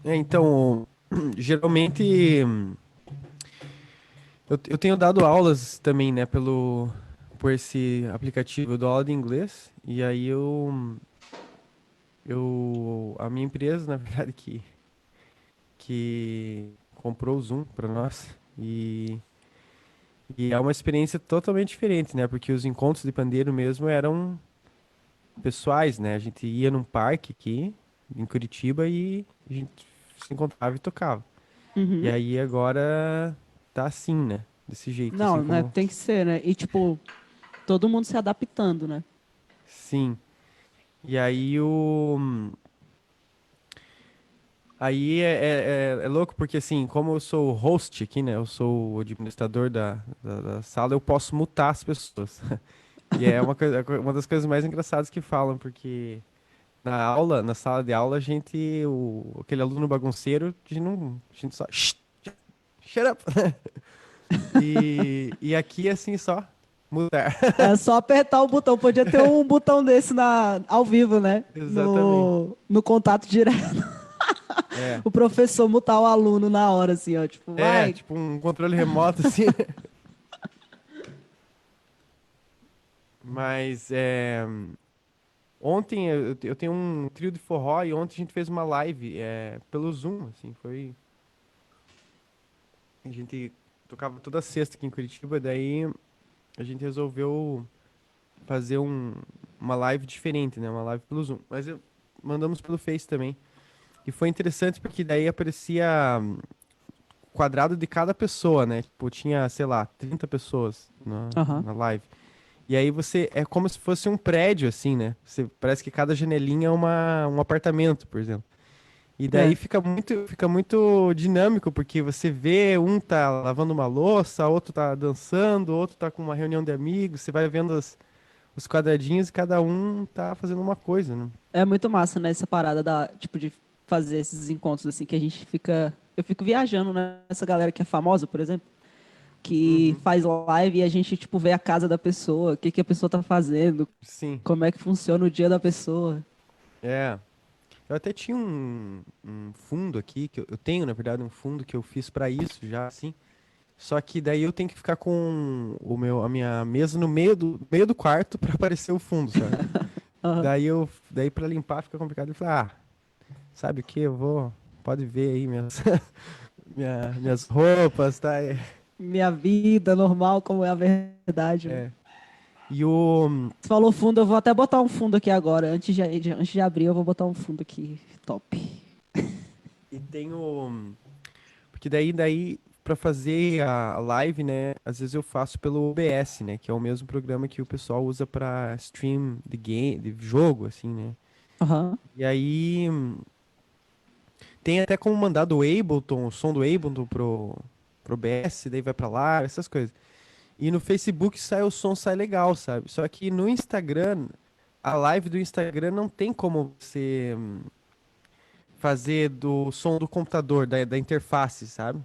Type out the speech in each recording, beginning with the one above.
Então, geralmente eu tenho dado aulas também, né, por esse aplicativo. Eu dou aula de inglês e aí a minha empresa, na verdade, que comprou o Zoom para nós e é uma experiência totalmente diferente, né, porque os encontros de pandeiro mesmo eram pessoais, né, a gente ia num parque aqui em Curitiba e a gente se encontrava e tocava. E Uhum. aí agora tá assim, né, desse jeito, assim Não, né? como, Tem que ser, né? E, tipo, todo mundo se adaptando, né? sim. E aí Aí é louco porque assim, como eu sou o host aqui, né? Eu sou o administrador da sala, eu posso mutar as pessoas. E é uma das coisas mais engraçadas que falam, porque na aula, na sala de aula, aquele aluno bagunceiro, a gente só, shut up! E aqui assim só, mutar. É só apertar o botão. Podia ter um botão desse ao vivo, né? Exatamente. No contato direto. É. O professor mutar o aluno na hora, assim, ó. Tipo, É, vai. tipo um controle remoto, assim. Mas ontem eu tenho um trio de forró e ontem a gente fez uma live pelo Zoom, assim, foi. A gente tocava toda sexta aqui em Curitiba, daí a gente resolveu fazer uma live diferente, né? Uma live pelo Zoom. Mandamos pelo Face também. E foi interessante porque daí aparecia quadrado de cada pessoa, né? Tipo, tinha, sei lá, 30 pessoas Aham. na live. E aí é como se fosse um prédio, assim, né? Parece que cada janelinha é um apartamento, por exemplo. E daí É. fica muito dinâmico, porque você vê um tá lavando uma louça, outro tá dançando, outro tá com uma reunião de amigos, você vai vendo os quadradinhos e cada um tá fazendo uma coisa, né? É muito massa, né? Essa parada tipo, de fazer esses encontros, assim, que a gente fica. Eu fico viajando, né? Essa galera que é famosa, por exemplo, que Uhum. faz live e a gente, tipo, vê a casa da pessoa, o que que a pessoa tá fazendo, Sim, como é que funciona o dia da pessoa. é. Eu até tinha um fundo aqui, eu tenho, na verdade, um fundo que eu fiz pra isso já, assim. Só que daí eu tenho que ficar com a minha mesa no meio do quarto pra aparecer o fundo, sabe? Aham. Daí para limpar fica complicado. Eu falei, sabe o que? Pode ver aí minhas roupas, tá? Minha vida normal, como é a verdade, né? É. E o, Você falou fundo, eu vou até botar um fundo aqui agora. Antes de abrir, eu vou botar um fundo aqui. Top. e tem porque daí para fazer a live, né? Às vezes eu faço pelo OBS, né? Que é o mesmo programa que o pessoal usa para stream de game, de jogo, assim, né? Aham. E aí tem até como mandar do Ableton, o som do Ableton pro OBS, daí vai pra lá, essas coisas. E no Facebook o som sai legal, sabe? Só que no Instagram, a live do Instagram não tem como você fazer do som do computador, da interface, sabe?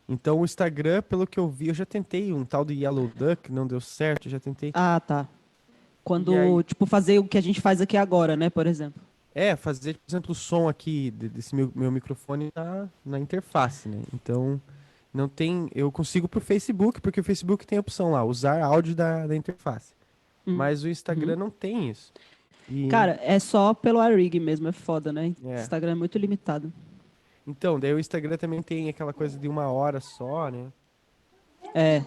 Então o Instagram, pelo que eu vi, eu já tentei um tal de Yellow Duck, não deu certo, eu já tentei. Ah, tá. E Quando, aí, tipo, fazer o que a gente faz aqui agora, né, por exemplo. fazer, por exemplo, o som aqui desse meu microfone tá na interface, né? Então, não tem. Eu consigo pro Facebook, porque o Facebook tem a opção lá, usar áudio da interface. Mas o Uhum. Instagram não tem isso. E, Cara, é só pelo iRig mesmo, é foda, né? é. Instagram é muito limitado. Então, daí o Instagram também tem aquela coisa de 1 hora só, né? É.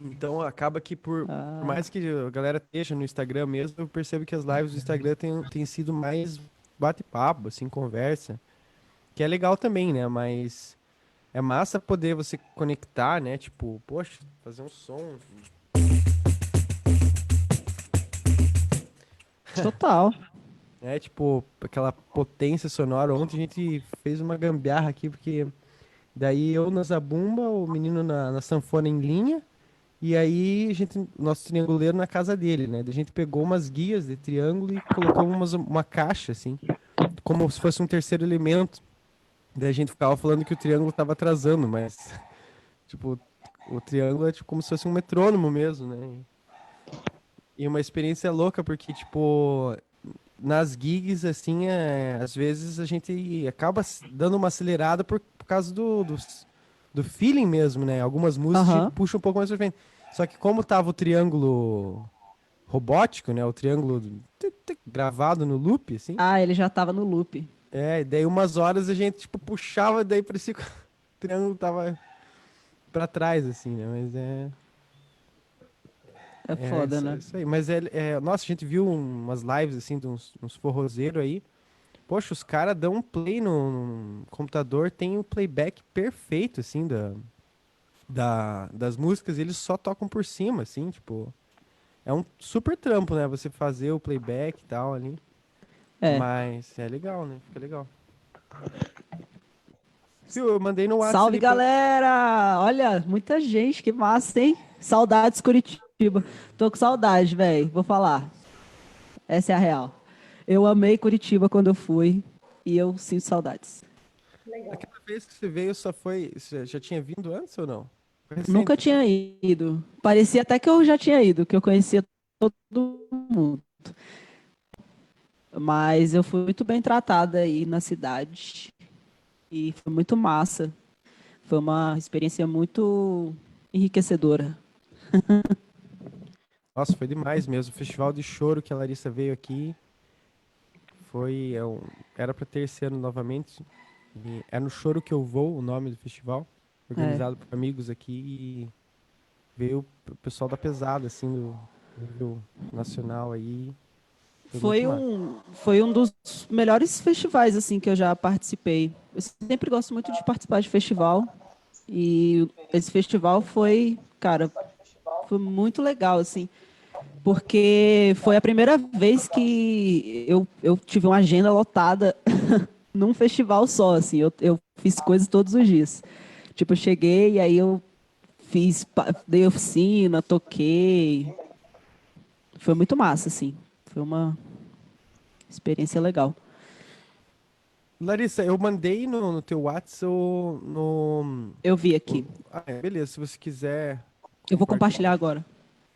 Então acaba que por Ah, mais que a galera esteja no Instagram mesmo, eu percebo que as lives do Instagram têm sido mais bate-papo, assim, conversa. Que é legal também, né? Mas é massa poder você conectar, né? Tipo, poxa, fazer um som. total. É tipo, aquela potência sonora. Ontem a gente fez uma gambiarra aqui, porque daí eu na zabumba, o menino na sanfona em linha. E aí, nosso trianguleiro na casa dele, né? Daí a gente pegou umas guias de triângulo e colocamos uma caixa, assim, como se fosse um terceiro elemento. Daí a gente ficava falando que o triângulo tava atrasando, mas, tipo, o triângulo é tipo, como se fosse um metrônomo mesmo, né? E uma experiência louca, porque, tipo, nas gigs, assim, às vezes a gente acaba dando uma acelerada por causa do feeling mesmo, né? Algumas músicas a gente Aham. puxa um pouco mais pra frente. Só que como tava o triângulo robótico, né? O triângulo gravado no loop, assim. Ah, ele já tava no loop. E daí umas horas a gente, tipo, puxava, daí parecia que o triângulo tava pra trás, assim, né? Mas É foda, né? isso aí. Mas nossa, a gente viu umas lives, assim, de uns forrozeiros aí. Poxa, os caras dão um play no computador, tem o playback perfeito, assim, das músicas, e eles só tocam por cima, assim, tipo. É um super trampo, né? Você fazer o playback e tal ali. É. Mas é legal, né? Fica legal. Viu? Eu mandei no WhatsApp Salve, ali pra. galera! Olha, muita gente, que massa, hein? Saudades, Curitiba. Tô com saudade, velho. Vou falar. Essa é a real. Eu amei Curitiba quando eu fui e eu sinto saudades. Aquela vez que você veio, Você já tinha vindo antes ou não? Foi Nunca recente, assim? tinha ido. Parecia até que eu já tinha ido, que eu conhecia todo mundo. Mas eu fui muito bem tratada aí na cidade e foi muito massa. Foi uma experiência muito enriquecedora. Nossa, foi demais mesmo. O festival de choro que a Larissa veio aqui foi. Era pra ter esse ano novamente. E é no Choro que eu vou, o nome do festival. É. Organizado por amigos aqui. E veio o pessoal da pesada, assim, do nível nacional aí. Foi muito massa. Foi um dos melhores festivais assim que eu já participei. Eu sempre gosto muito de participar de festival e esse festival foi, cara, foi muito legal assim, porque foi a primeira vez que eu tive uma agenda lotada num festival só, assim. Eu fiz coisas todos os dias. Tipo, eu cheguei e aí eu dei oficina, toquei. Foi muito massa, assim. Foi uma experiência legal. Larissa, eu mandei no teu WhatsApp no. Eu vi aqui. Beleza, se você quiser Eu vou compartilhar. compartilhar agora.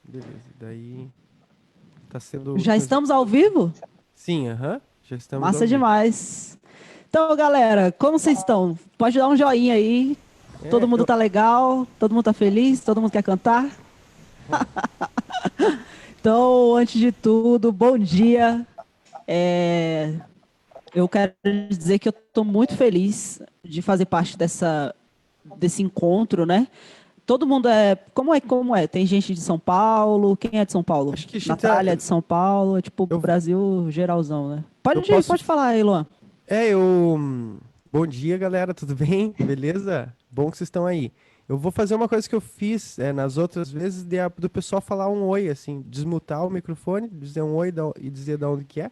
Beleza, daí tá sendo Já estamos ao vivo? Sim, aham, já estamos ao Massa vivo. demais. Então, galera, como vocês estão? Pode dar um joinha aí. Todo É, mundo tá legal? Todo mundo tá feliz? Todo mundo quer cantar? Então, antes de tudo, bom dia. É, Eu quero dizer que eu estou muito feliz de fazer parte desse encontro, né? Todo mundo é. Como é? Tem gente de São Paulo. Quem é de São Paulo? acho que a gente. Natália é de São Paulo. É tipo Eu, Brasil geralzão, né? eu posso. Pode falar aí, Luan. É, eu. Bom dia, galera, tudo bem? Beleza? Bom que vocês estão aí. Eu vou fazer uma coisa que eu fiz nas outras vezes, do pessoal falar um oi, assim, desmutar o microfone, dizer um oi e dizer de onde que é.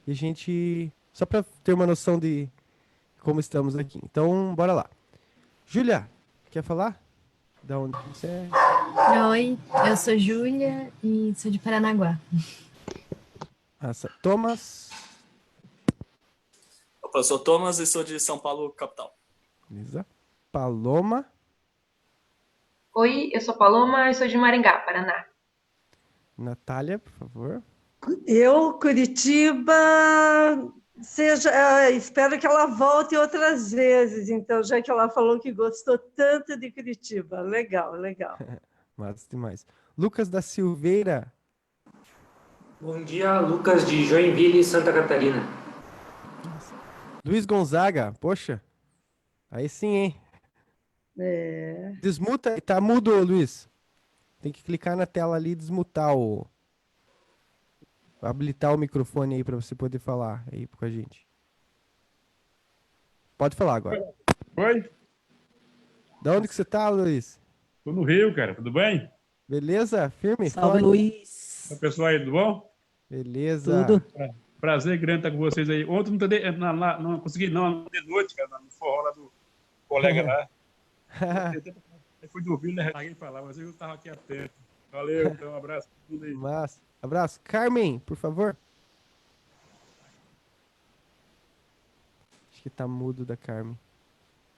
E a gente. Só pra ter uma noção de como estamos aqui. Então, bora lá. Júlia, quer falar? Da onde você é? Oi, eu sou Júlia e sou de Paranaguá. Thomas. Opa, eu sou Thomas e sou de São Paulo, capital. Beleza. Paloma. Oi, eu sou Paloma e sou de Maringá, Paraná. Natália, por favor. Eu, Curitiba, espero que ela volte outras vezes, então, já que ela falou que gostou tanto de Curitiba. Legal, legal. Mas demais. Lucas da Silveira. Bom dia, Lucas de Joinville, Santa Catarina. Luiz Gonzaga. Poxa. Aí sim, hein? Desmuta. Tá mudo, Luiz. Tem que clicar na tela ali e desmutar habilitar o microfone aí pra você poder falar aí com a gente. Pode falar agora. Oi, Da onde que você tá, Luiz? tô no Rio, cara. Tudo bem? Beleza? Firme? Salve, Forte? Luiz. O pessoal aí, tudo bom? Beleza. Tudo. Prazer grande estar com vocês aí. Ontem não consegui, não, de noite, cara, no forró lá do colega lá. Eu fui dormir, né? Larguei pra lá, mas eu estava aqui atento. Valeu, então, um abraço pra todo mundo aí. Mas, abraço. Carmen, por favor. Acho que tá mudo da Carmen.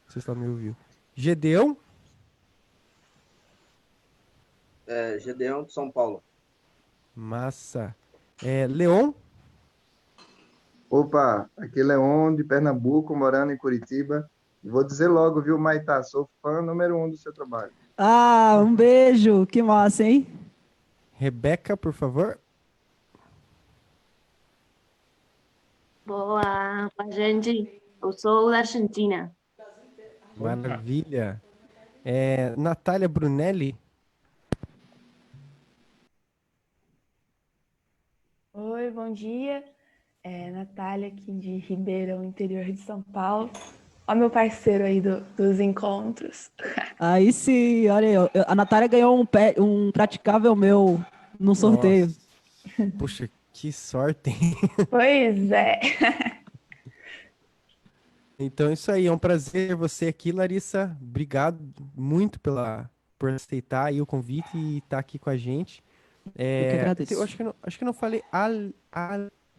Vocês só me ouviu. Gedeão. Gedeão de São Paulo. Massa. Leon. Opa, aqui é Leon, de Pernambuco, morando em Curitiba. E vou dizer logo, viu, Maitá, sou fã número um do seu trabalho. Ah, um beijo, que massa, hein? Rebeca, por favor. Boa, gente. Eu sou da Argentina. Maravilha. Natália Brunelli. Oi, bom dia. Natália aqui de Ribeirão, interior de São Paulo. Ó, meu parceiro aí dos encontros. Aí sim, olha aí, ó, a Natália ganhou um praticável meu no sorteio. Nossa. Puxa, que sorte, hein? Pois é. Então é isso aí, é um prazer você aqui, Larissa. Obrigado muito por aceitar aí o convite e estar aqui com a gente. Eu que agradeço. Eu acho que eu não falei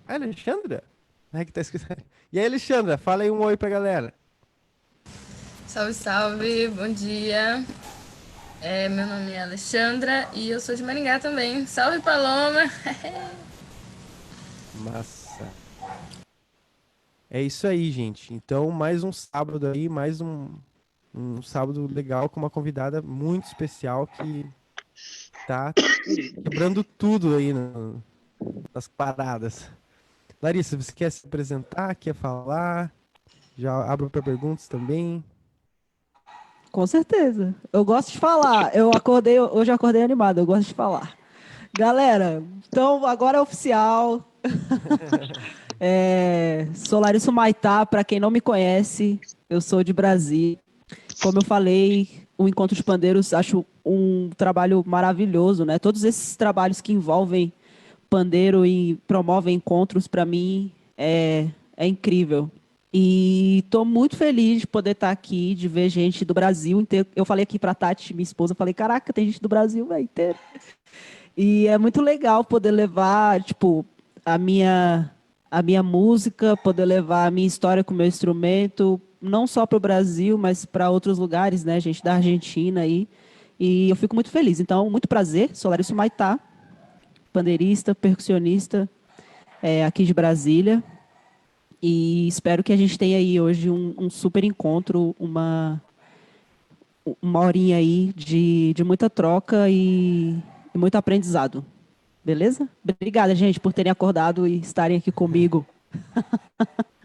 Alexandra? É que tá escrito. E aí, Alexandra, fala aí um oi pra galera. Salve, salve, bom dia. Meu nome é Alexandra e eu sou de Maringá também. Salve, Paloma! Massa. É isso aí, gente. Então, mais um sábado aí, mais um sábado legal com uma convidada muito especial que tá quebrando tudo aí nas paradas. Larissa, você quer se apresentar? Quer falar? Já abro para perguntas também. Com certeza. Eu gosto de falar. Hoje eu acordei animado, eu gosto de falar. Galera, então agora é oficial. Sou Larissa Humaitá, para quem não me conhece, eu sou de Brasília. Como eu falei, o Encontro de Pandeiros acho um trabalho maravilhoso, né? Todos esses trabalhos que envolvem pandeiro e promovem encontros, para mim, é incrível. E estou muito feliz de poder estar aqui, de ver gente do Brasil inteiro. Eu falei aqui para a Tati, minha esposa, eu falei, caraca, tem gente do Brasil inteiro. E é muito legal poder levar, tipo, a minha música, poder levar a minha história com o meu instrumento, não só para o Brasil, mas para outros lugares, né, gente da Argentina aí. E eu fico muito feliz. Então, muito prazer, sou Larissa Humaitá, pandeirista, percussionista, aqui de Brasília. E espero que a gente tenha aí hoje um super encontro, uma horinha aí de muita troca e muito aprendizado. Beleza? Obrigada, gente, por terem acordado e estarem aqui comigo.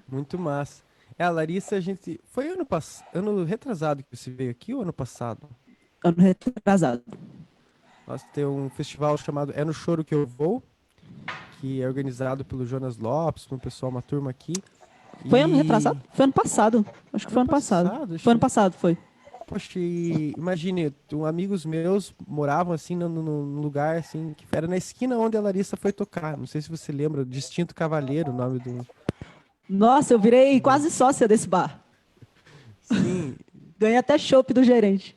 Muito massa. A Larissa, a gente. Foi ano retrasado que você veio aqui ou ano passado? Ano retrasado. Nós temos um festival chamado É no Choro que eu vou, que é organizado pelo Jonas Lopes, com o pessoal, uma turma aqui. Foi ano retrasado? Foi ano passado. Acho que foi ano passado. Foi ano passado, foi. Poxa, imagine, amigos meus moravam assim num lugar assim, que era na esquina onde a Larissa foi tocar. Não sei se você lembra, Distinto Cavaleiro, o nome do. Nossa, eu virei quase sócia desse bar. Sim. Ganhei até chopp do gerente.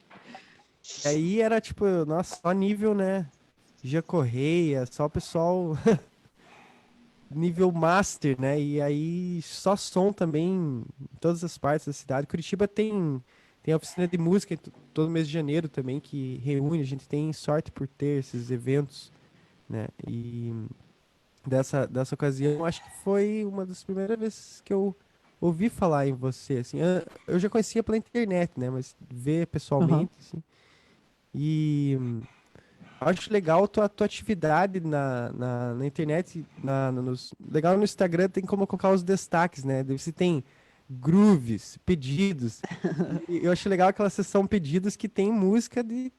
E aí era tipo, nossa, só nível, né? Gia Correia, só o pessoal nível master, né? E aí só som também em todas as partes da cidade. Curitiba tem a oficina de música todo mês de janeiro também, que reúne, a gente tem sorte por ter esses eventos, né? E dessa ocasião, acho que foi uma das primeiras vezes que eu ouvi falar em você, assim. Eu já conhecia pela internet, né? Mas ver pessoalmente, assim. E acho legal a tua atividade na internet, legal no Instagram, tem como colocar os destaques, né? Você tem grooves, pedidos. E eu acho legal aquela seção pedidos que tem música de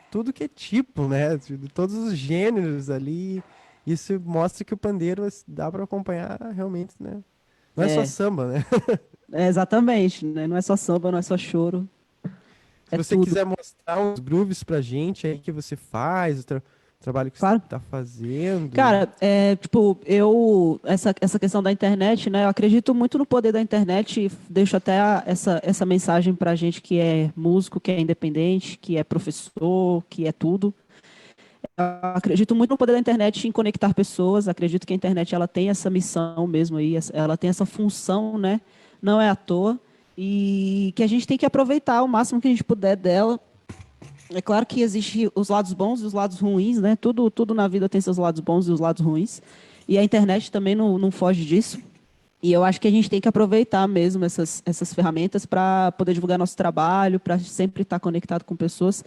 tudo que é tipo, né? De todos os gêneros ali. Isso mostra que o pandeiro dá para acompanhar realmente, né? Não é só samba, né? Exatamente, né? Não é só samba, não é só choro. Se você quiser mostrar uns grooves pra gente aí que você faz, o trabalho que você tá fazendo. Cara, tipo, essa questão da internet, né? Eu acredito muito no poder da internet e deixo até essa mensagem pra gente que é músico, que é independente, que é professor, que é tudo. Eu acredito muito no poder da internet em conectar pessoas. Acredito que a internet ela tem essa missão mesmo aí, ela tem essa função, né? Não é à toa. E que a gente tem que aproveitar o máximo que a gente puder dela. É claro que existem os lados bons e os lados ruins, né? Tudo na vida tem seus lados bons e os lados ruins. E a internet também não foge disso. E eu acho que a gente tem que aproveitar mesmo essas ferramentas para poder divulgar nosso trabalho, para sempre estar conectado com pessoas.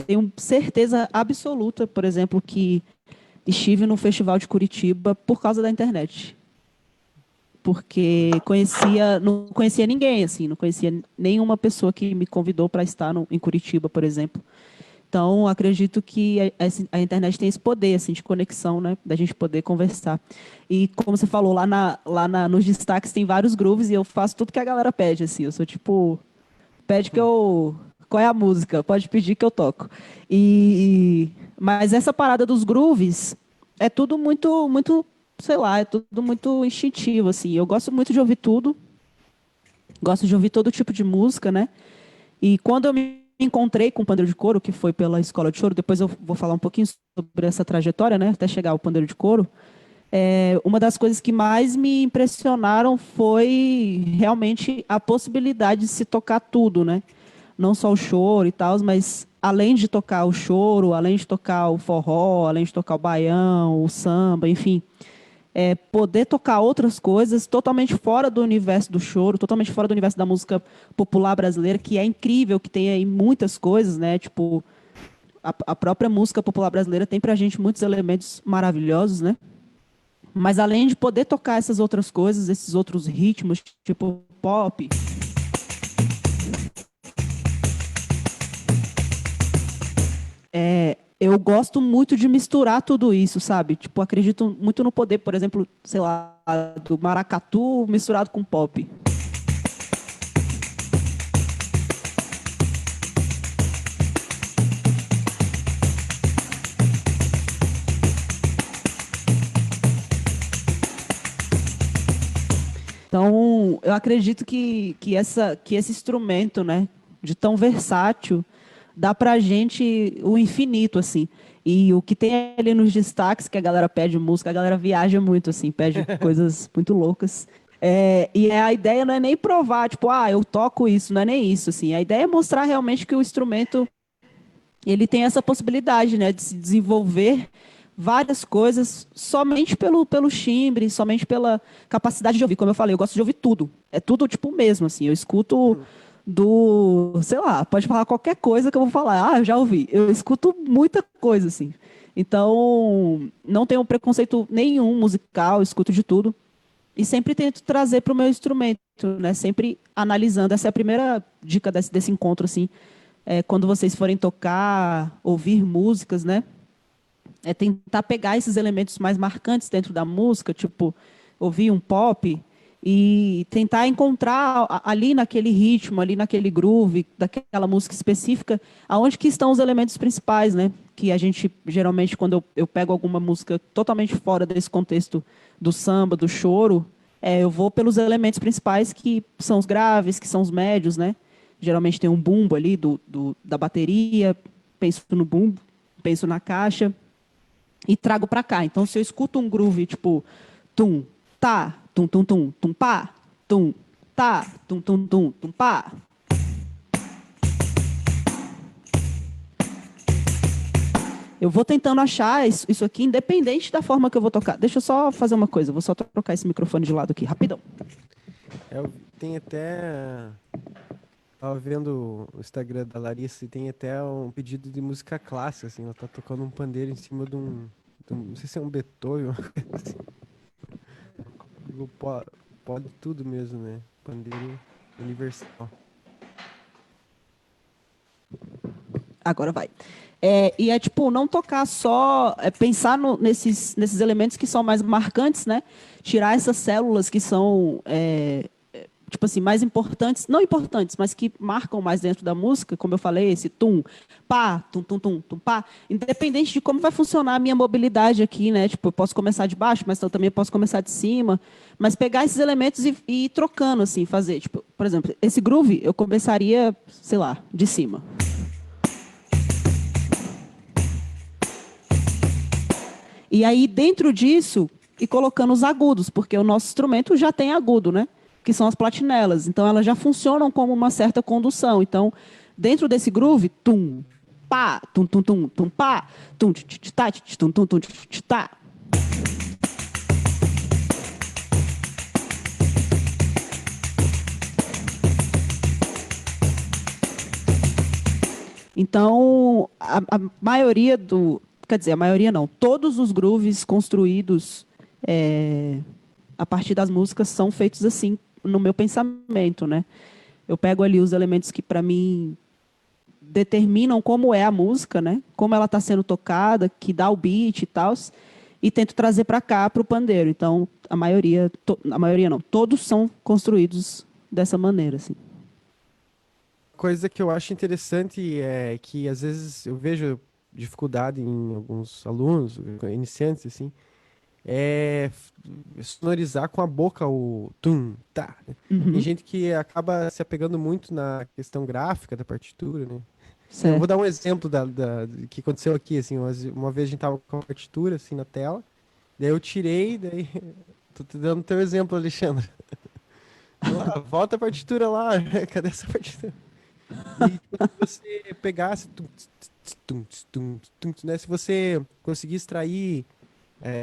Tenho certeza absoluta, por exemplo, que estive no Festival de Curitiba por causa da internet. Porque não conhecia ninguém, assim, não conhecia nenhuma pessoa que me convidou para estar em Curitiba, por exemplo. Então, acredito que a internet tem esse poder assim, de conexão, né? Da gente poder conversar. E, como você falou, nos destaques tem vários grooves e eu faço tudo que a galera pede. Assim. Eu sou tipo... Pede que eu... Qual é a música? Pode pedir que eu toco. Mas essa parada dos grooves é tudo muito, muito, sei lá, é tudo muito instintivo. Assim. Eu gosto muito de ouvir tudo. Gosto de ouvir todo tipo de música, né? E quando eu me encontrei com o pandeiro de couro, que foi pela Escola de Choro, depois eu vou falar um pouquinho sobre essa trajetória, né, até chegar ao pandeiro de couro. Uma das coisas que mais me impressionaram foi realmente a possibilidade de se tocar tudo, né? Não só o choro e tal, mas além de tocar o choro, além de tocar o forró, além de tocar o baião, o samba, enfim, poder tocar outras coisas totalmente fora do universo do choro, totalmente fora do universo da música popular brasileira, que é incrível, que tem aí muitas coisas, né? Tipo, a própria música popular brasileira tem pra gente muitos elementos maravilhosos, né? Mas além de poder tocar essas outras coisas, esses outros ritmos, tipo pop, eu gosto muito de misturar tudo isso, sabe? Tipo, acredito muito no poder, por exemplo, sei lá, do maracatu misturado com pop. Então, eu acredito que esse instrumento, né, de tão versátil, dá pra gente o infinito, assim. E o que tem ali nos destaques, que a galera pede música, a galera viaja muito, assim, pede coisas muito loucas. E a ideia não é nem provar, tipo, eu toco isso, não é nem isso, assim. A ideia é mostrar realmente que o instrumento, ele tem essa possibilidade, né, de se desenvolver várias coisas somente pelo timbre, somente pela capacidade de ouvir. Como eu falei, eu gosto de ouvir tudo. É tudo, tipo, mesmo, assim. Eu escuto sei lá, pode falar qualquer coisa que eu vou falar. Eu já ouvi. Eu escuto muita coisa, assim. Então, não tenho preconceito nenhum musical, escuto de tudo. E sempre tento trazer para o meu instrumento, né? Sempre analisando. Essa é a primeira dica desse encontro, assim. Quando vocês forem tocar, ouvir músicas, né? É tentar pegar esses elementos mais marcantes dentro da música, tipo, ouvir um pop e tentar encontrar ali naquele ritmo, ali naquele groove, daquela música específica, aonde que estão os elementos principais, né? Que a gente, geralmente, quando eu pego alguma música totalmente fora desse contexto do samba, do choro, eu vou pelos elementos principais, que são os graves, que são os médios, né? Geralmente tem um bumbo ali da bateria, penso no bumbo, penso na caixa e trago para cá. Então, se eu escuto um groove tipo tum, tá, tum, tum, tum, tum, pá, tum, tá, tum, tum, tum, tum, pá. Eu vou tentando achar isso aqui, independente da forma que eu vou tocar. Deixa eu só fazer uma coisa, vou só trocar esse microfone de lado aqui, rapidão. Tem até... Tava vendo o Instagram da Larissa e tem até um pedido de música clássica, assim. Ela tá tocando um pandeiro em cima de um não sei se é um Beethoven, uma coisa assim. Pode tudo mesmo, né? Pandeiro universal. Agora vai. E é tipo, não tocar só, pensar nesses elementos que são mais marcantes, né? Tirar essas células que são, tipo assim, mais importantes, não importantes, mas que marcam mais dentro da música, como eu falei, esse tum, pá, tum, tum, tum, tum, pá. Independente de como vai funcionar a minha mobilidade aqui, né? Tipo, eu posso começar de baixo, mas eu também posso começar de cima. Mas pegar esses elementos e ir trocando, assim, fazer. Tipo, por exemplo, esse groove eu começaria, sei lá, de cima. E aí, dentro disso, ir colocando os agudos, porque o nosso instrumento já tem agudo, né? Que são as platinelas. Então, elas já funcionam como uma certa condução. Então, dentro desse groove, tum, pá, tum, tum, tum, tum, pá, tum, tá, tum, tum, tum, tá. Então, a maioria do... Quer dizer, a maioria não. Todos os grooves construídos a partir das músicas são feitos assim, no meu pensamento, né? Eu pego ali os elementos que, para mim, determinam como é a música, né? Como ela está sendo tocada, que dá o beat e tal, e tento trazer para cá, para o pandeiro. Então, a maioria não, todos são construídos dessa maneira, assim. Coisa que eu acho interessante é que às vezes eu vejo dificuldade em alguns alunos, iniciantes, assim, sonorizar com a boca o tum, tá. Né? Tem gente que acaba se apegando muito na questão gráfica da partitura, né? Eu vou dar um exemplo que aconteceu aqui, assim, uma vez a gente tava com a partitura, assim, na tela, daí eu tirei, daí... Tô te dando teu exemplo, Alexandre. Volta a partitura lá, cadê essa partitura? E se você pegasse, né? Se você conseguir extrair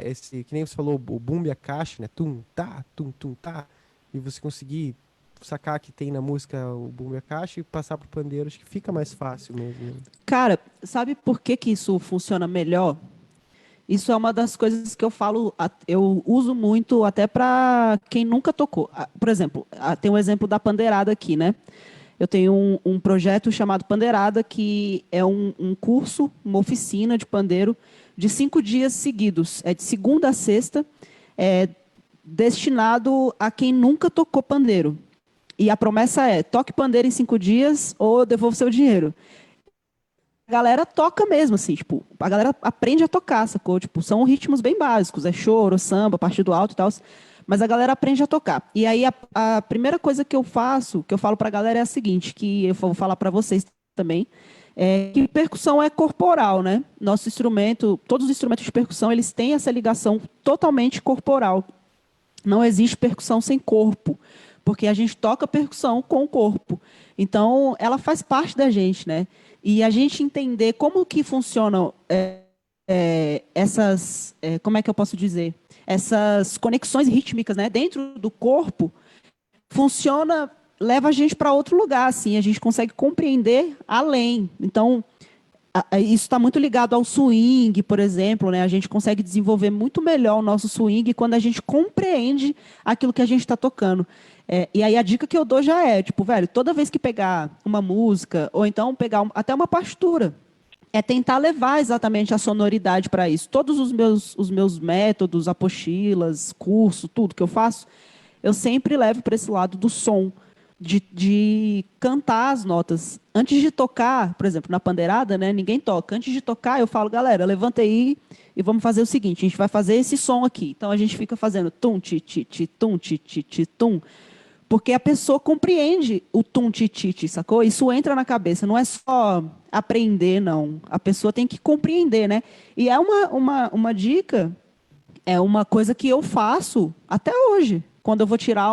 esse, que nem você falou, o boom e a caixa, né? Tum, tá, e você conseguir sacar que tem na música o boom e a caixa e passar pro pandeiro, acho que fica mais fácil mesmo. Cara, sabe por que que isso funciona melhor? Isso é uma das coisas que eu falo, eu uso muito até para quem nunca tocou. Por exemplo, tem um exemplo da pandeirada aqui, né? Eu tenho um projeto chamado Pandeirada, que é um curso, uma oficina de pandeiro de 5 dias seguidos. É de segunda a sexta, destinado a quem nunca tocou pandeiro. E a promessa é, toque pandeiro em 5 dias ou devolva seu dinheiro. A galera toca mesmo, assim, tipo, a galera aprende a tocar, sacou? Tipo, são ritmos bem básicos, choro, samba, partido alto e tal, mas a galera aprende a tocar. E aí a primeira coisa que eu faço, que eu falo pra galera é a seguinte, que eu vou falar pra vocês também, que percussão é corporal, né? Nosso instrumento, todos os instrumentos de percussão, eles têm essa ligação totalmente corporal. Não existe percussão sem corpo, porque a gente toca percussão com o corpo. Então, ela faz parte da gente, né? E a gente entender como que funcionam essas, como é que eu posso dizer? Essas conexões rítmicas, né? Dentro do corpo, funciona, leva a gente para outro lugar, assim, a gente consegue compreender além. Então, isso está muito ligado ao swing, por exemplo, né? A gente consegue desenvolver muito melhor o nosso swing quando a gente compreende aquilo que a gente está tocando. E aí a dica que eu dou já é, tipo, velho, toda vez que pegar uma música, ou então pegar até uma partitura, tentar levar exatamente a sonoridade para isso. Todos os meus métodos, apostilas, curso, tudo que eu faço, eu sempre levo para esse lado do som, de cantar as notas. Antes de tocar, por exemplo, na pandeirada, né, ninguém toca. Antes de tocar, eu falo, galera, levanta aí e vamos fazer o seguinte, a gente vai fazer esse som aqui. Então, a gente fica fazendo tum, ti, ti, ti, tum, ti, ti, ti, tum, porque a pessoa compreende o tum, ti, ti, ti, sacou? Isso entra na cabeça, não é só aprender, não. A pessoa tem que compreender, né? E é uma dica, é uma coisa que eu faço até hoje. Quando eu vou tirar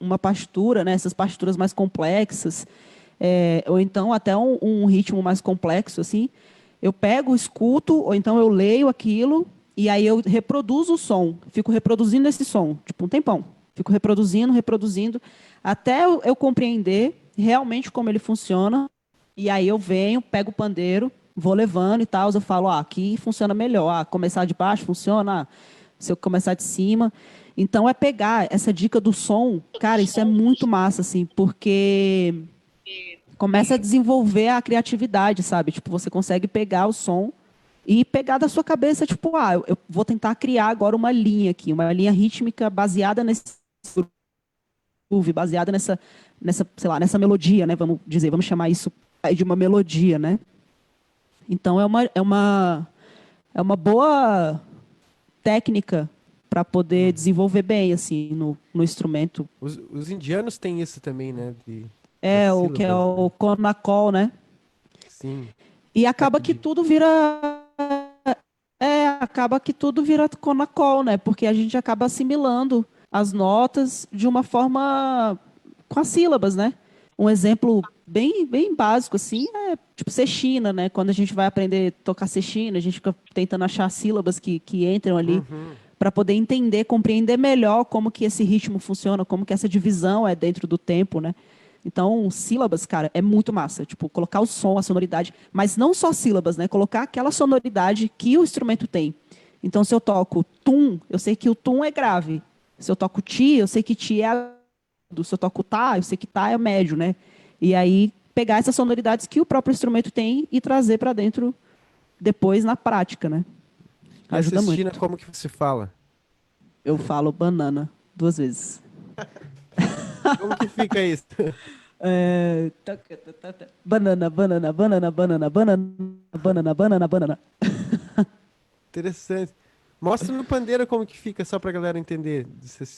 uma partitura, né, essas partituras mais complexas, ou então até um ritmo mais complexo, assim, eu pego, escuto, ou então eu leio aquilo, e aí eu reproduzo o som, fico reproduzindo esse som, tipo um tempão. Fico reproduzindo, até eu compreender realmente como ele funciona, e aí eu venho, pego o pandeiro, vou levando e tal, eu falo, aqui funciona melhor, começar de baixo funciona, se eu começar de cima. Então, pegar essa dica do som, cara, isso é muito massa, assim, porque começa a desenvolver a criatividade, sabe? Tipo, você consegue pegar o som e pegar da sua cabeça, tipo, eu vou tentar criar agora uma linha aqui, uma linha rítmica baseada nesse groove, baseada nessa, sei lá, nessa melodia, né? Vamos chamar isso de uma melodia, né? Então, é uma boa técnica para poder desenvolver bem, assim, no instrumento. Os indianos têm isso também, né? O que é o Konakol, né? Sim. E acaba que tudo vira... Konakol, né? Porque a gente acaba assimilando as notas de uma forma com as sílabas, né? Um exemplo bem básico, assim, é tipo sextina, né? Quando a gente vai aprender a tocar sextina, a gente fica tentando achar sílabas que entram ali para poder entender, compreender melhor como que esse ritmo funciona, como que essa divisão é dentro do tempo, né? Então, sílabas, cara, é muito massa. Tipo, colocar o som, a sonoridade, mas não só sílabas, né? Colocar aquela sonoridade que o instrumento tem. Então, se eu toco tum, eu sei que o tum é grave. Se eu toco ti, eu sei que ti é agudo. Se eu toco tá, eu sei que tá é médio, né? E aí, pegar essas sonoridades que o próprio instrumento tem e trazer para dentro depois na prática, né? E a Ajuda cestina, muito. como que você fala? Eu falo banana 2 vezes. Como que fica isso? Banana, banana, banana, banana, banana, banana, banana, banana. Interessante. Mostra no pandeiro como que fica, só pra galera entender,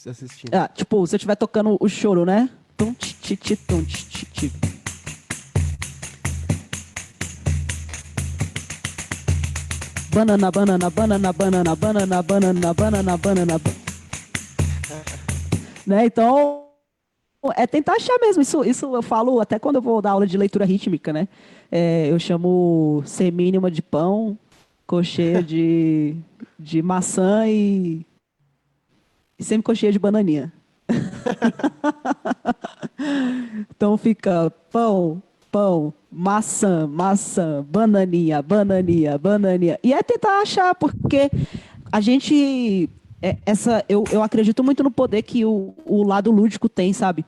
assistindo. Ah, tipo, se eu estiver tocando o choro, né? Tum, ti, ti, ti, tum, ti, ti, ti. Banana, banana, banana, banana, banana, banana, banana, banana. Né? Então, é tentar achar mesmo. Isso eu falo até quando eu vou dar aula de leitura rítmica, né? Eu chamo semínima de pão, cocheia de maçã e semicocheia de bananinha. Então fica pão, pão, maçã, maçã, bananinha, bananinha, bananinha. E é tentar achar, porque a gente. Eu acredito muito no poder que o lado lúdico tem, sabe?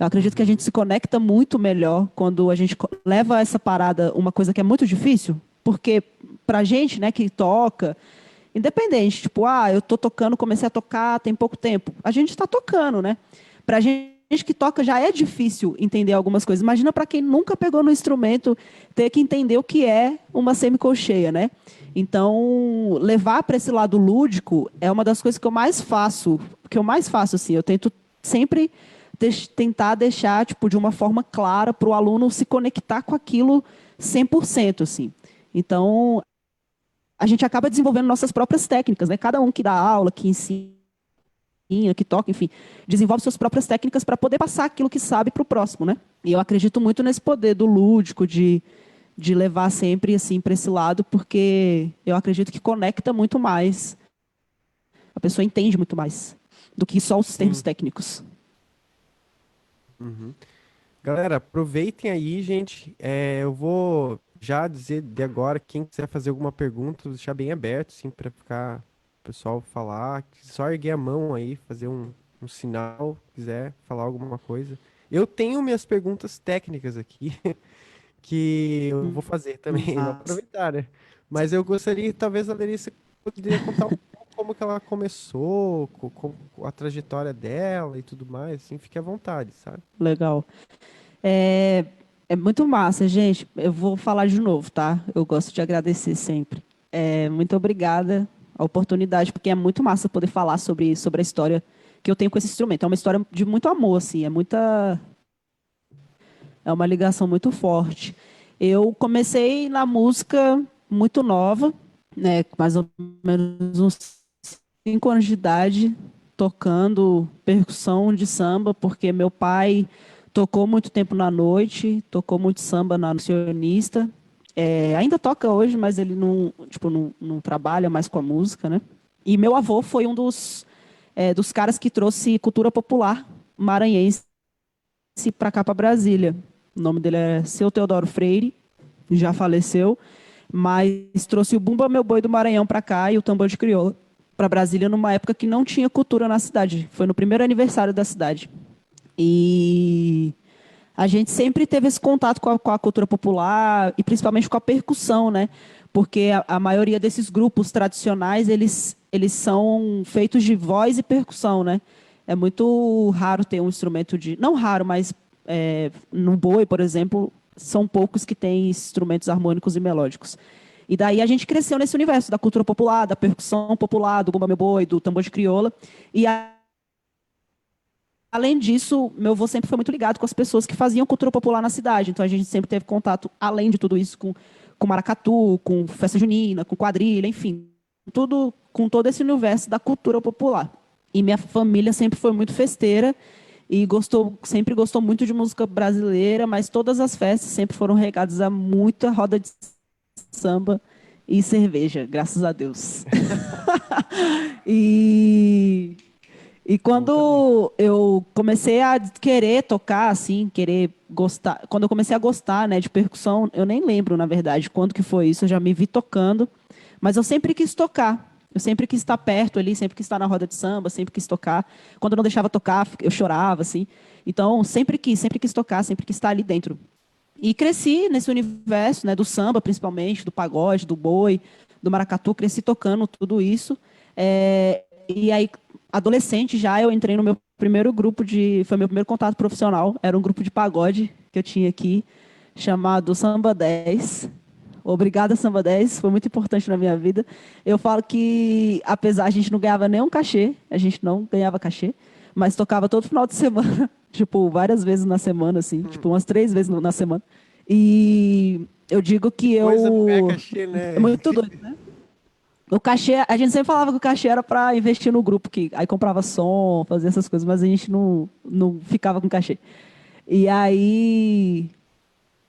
Eu acredito que a gente se conecta muito melhor quando a gente leva essa parada, uma coisa que é muito difícil, porque pra gente, né, que toca, independente, tipo, eu tô tocando, comecei a tocar tem pouco tempo. A gente está tocando, né? Pra gente que toca já é difícil entender algumas coisas. Imagina para quem nunca pegou no instrumento ter que entender o que é uma semicolcheia, né? Então, levar para esse lado lúdico é uma das coisas que eu mais faço, assim, eu tento sempre tentar deixar, tipo, de uma forma clara para o aluno se conectar com aquilo 100%, assim. Então, a gente acaba desenvolvendo nossas próprias técnicas, né? Cada um que dá aula, que ensina, que toca, enfim, desenvolve suas próprias técnicas para poder passar aquilo que sabe para o próximo, né? E eu acredito muito nesse poder do lúdico, de levar sempre assim para esse lado, porque eu acredito que conecta muito mais, a pessoa entende muito mais do que só os termos técnicos. Uhum. Galera, aproveitem aí, gente. Eu vou já dizer de agora, quem quiser fazer alguma pergunta, deixar bem aberto, assim, para ficar o pessoal falar. Só erguer a mão aí, fazer um sinal, quiser falar alguma coisa. Eu tenho minhas perguntas técnicas aqui, que eu vou fazer também, vou aproveitar, né? Mas eu gostaria, talvez a Larissa poderia contar um pouco como que ela começou, a trajetória dela e tudo mais, assim, fique à vontade, sabe? Legal. É muito massa, gente. Eu vou falar de novo, tá? Eu gosto de agradecer sempre. Muito obrigada a oportunidade, porque é muito massa poder falar sobre a história que eu tenho com esse instrumento. É uma história de muito amor, assim, é uma ligação muito forte. Eu comecei na música muito nova, né, mais ou menos uns 5 anos de idade, tocando percussão de samba, porque meu pai tocou muito tempo na noite, tocou muito samba na Sionista. Ainda toca hoje, mas ele não trabalha mais com a música, né? E meu avô foi um dos caras que trouxe cultura popular maranhense para cá, para Brasília. O nome dele é Seu Teodoro Freire, já faleceu, mas trouxe o Bumba Meu Boi do Maranhão para cá e o tambor de crioula para Brasília numa época que não tinha cultura na cidade. Foi no primeiro aniversário da cidade. E a gente sempre teve esse contato com a cultura popular e principalmente com a percussão, né? Porque a maioria desses grupos tradicionais, eles são feitos de voz e percussão, né? É muito raro ter um instrumento de... Não raro, mas no boi, por exemplo, são poucos que têm instrumentos harmônicos e melódicos. E daí a gente cresceu nesse universo da cultura popular, da percussão popular, do bumba meu boi, do tambor de crioula. E além disso, meu avô sempre foi muito ligado com as pessoas que faziam cultura popular na cidade. Então a gente sempre teve contato, além de tudo isso, com maracatu, com festa junina, com quadrilha, enfim, com todo esse universo da cultura popular. E minha família sempre foi muito festeira e sempre gostou muito de música brasileira, mas todas as festas sempre foram regadas a muita roda de samba e cerveja, graças a Deus. E quando eu comecei a querer tocar, assim, querer gostar, quando eu comecei a gostar, né, de percussão, eu nem lembro, na verdade, quando que foi isso, eu já me vi tocando, mas eu sempre quis tocar, eu sempre quis estar perto ali, sempre quis estar na roda de samba, sempre quis tocar. Quando eu não deixava tocar, eu chorava, assim. Então, sempre quis tocar, sempre quis estar ali dentro. E cresci nesse universo, né, do samba, principalmente, do pagode, do boi, do maracatu, cresci tocando tudo isso. E aí, adolescente já, eu entrei no meu primeiro grupo foi meu primeiro contato profissional, era um grupo de pagode que eu tinha aqui, chamado Samba 10. Obrigada, Samba 10, foi muito importante na minha vida. Eu falo que, apesar, a gente não ganhava nenhum cachê, a gente não ganhava cachê, mas tocava todo final de semana, tipo, várias vezes na semana, assim, tipo, umas 3 vezes na semana. E eu digo que Coisa não ganha cachê, né? É muito doido, né? O cachê, a gente sempre falava que o cachê era para investir no grupo, que aí comprava som, fazia essas coisas, mas a gente não ficava com cachê. E aí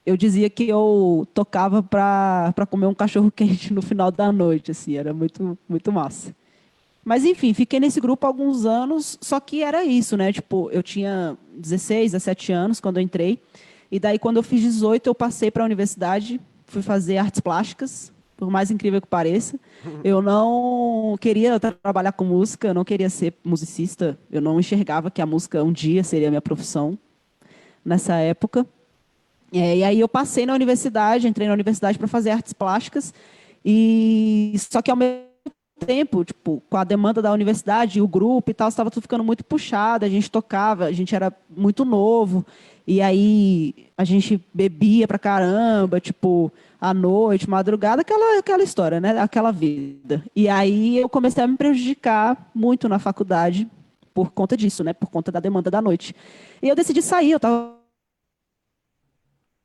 eu dizia que eu tocava para comer um cachorro quente no final da noite, assim, era muito muito massa. Mas enfim, fiquei nesse grupo há alguns anos, só que era isso, né? Tipo, eu tinha 16, 17 anos quando eu entrei, e daí quando eu fiz 18 eu passei para a universidade, fui fazer artes plásticas, por mais incrível que pareça. Eu não queria trabalhar com música, eu não queria ser musicista, eu não enxergava que a música um dia seria a minha profissão nessa época. E aí eu passei na universidade, entrei na universidade para fazer artes plásticas, e só que ao mesmo tempo, tipo, com a demanda da universidade, o grupo e tal, estava tudo ficando muito puxado, a gente tocava, a gente era muito novo, e aí a gente bebia pra caramba, tipo, à noite, madrugada, aquela história, né? Aquela vida. E aí eu comecei a me prejudicar muito na faculdade por conta disso, né? Por conta da demanda da noite. E eu decidi sair, eu estava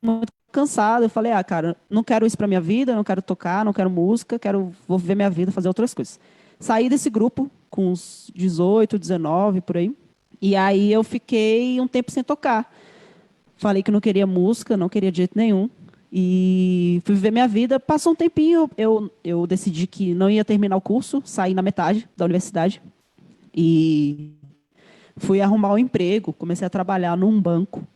muito cansada, eu falei, cara, não quero isso para minha vida, não quero tocar, não quero música, vou viver minha vida, fazer outras coisas. Saí desse grupo com uns 18, 19, por aí, e aí eu fiquei um tempo sem tocar. Falei que não queria música, não queria de jeito nenhum, e fui viver minha vida. Passou um tempinho, eu decidi que não ia terminar o curso, saí na metade da universidade, e fui arrumar um emprego, comecei a trabalhar num banco.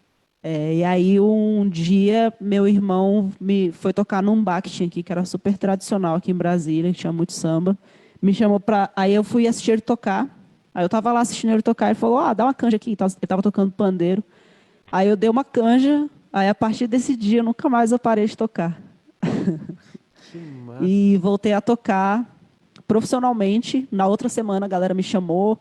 E aí, um dia, meu irmão foi tocar num bar que tinha aqui, que era super tradicional aqui em Brasília, que tinha muito samba. Me chamou para... Aí eu fui assistir ele tocar. Aí eu estava lá assistindo ele tocar. Ele falou, dá uma canja aqui. Ele estava tocando pandeiro. Aí eu dei uma canja. Aí, a partir desse dia, nunca mais eu parei de tocar. Que massa. E voltei a tocar profissionalmente. Na outra semana, a galera me chamou.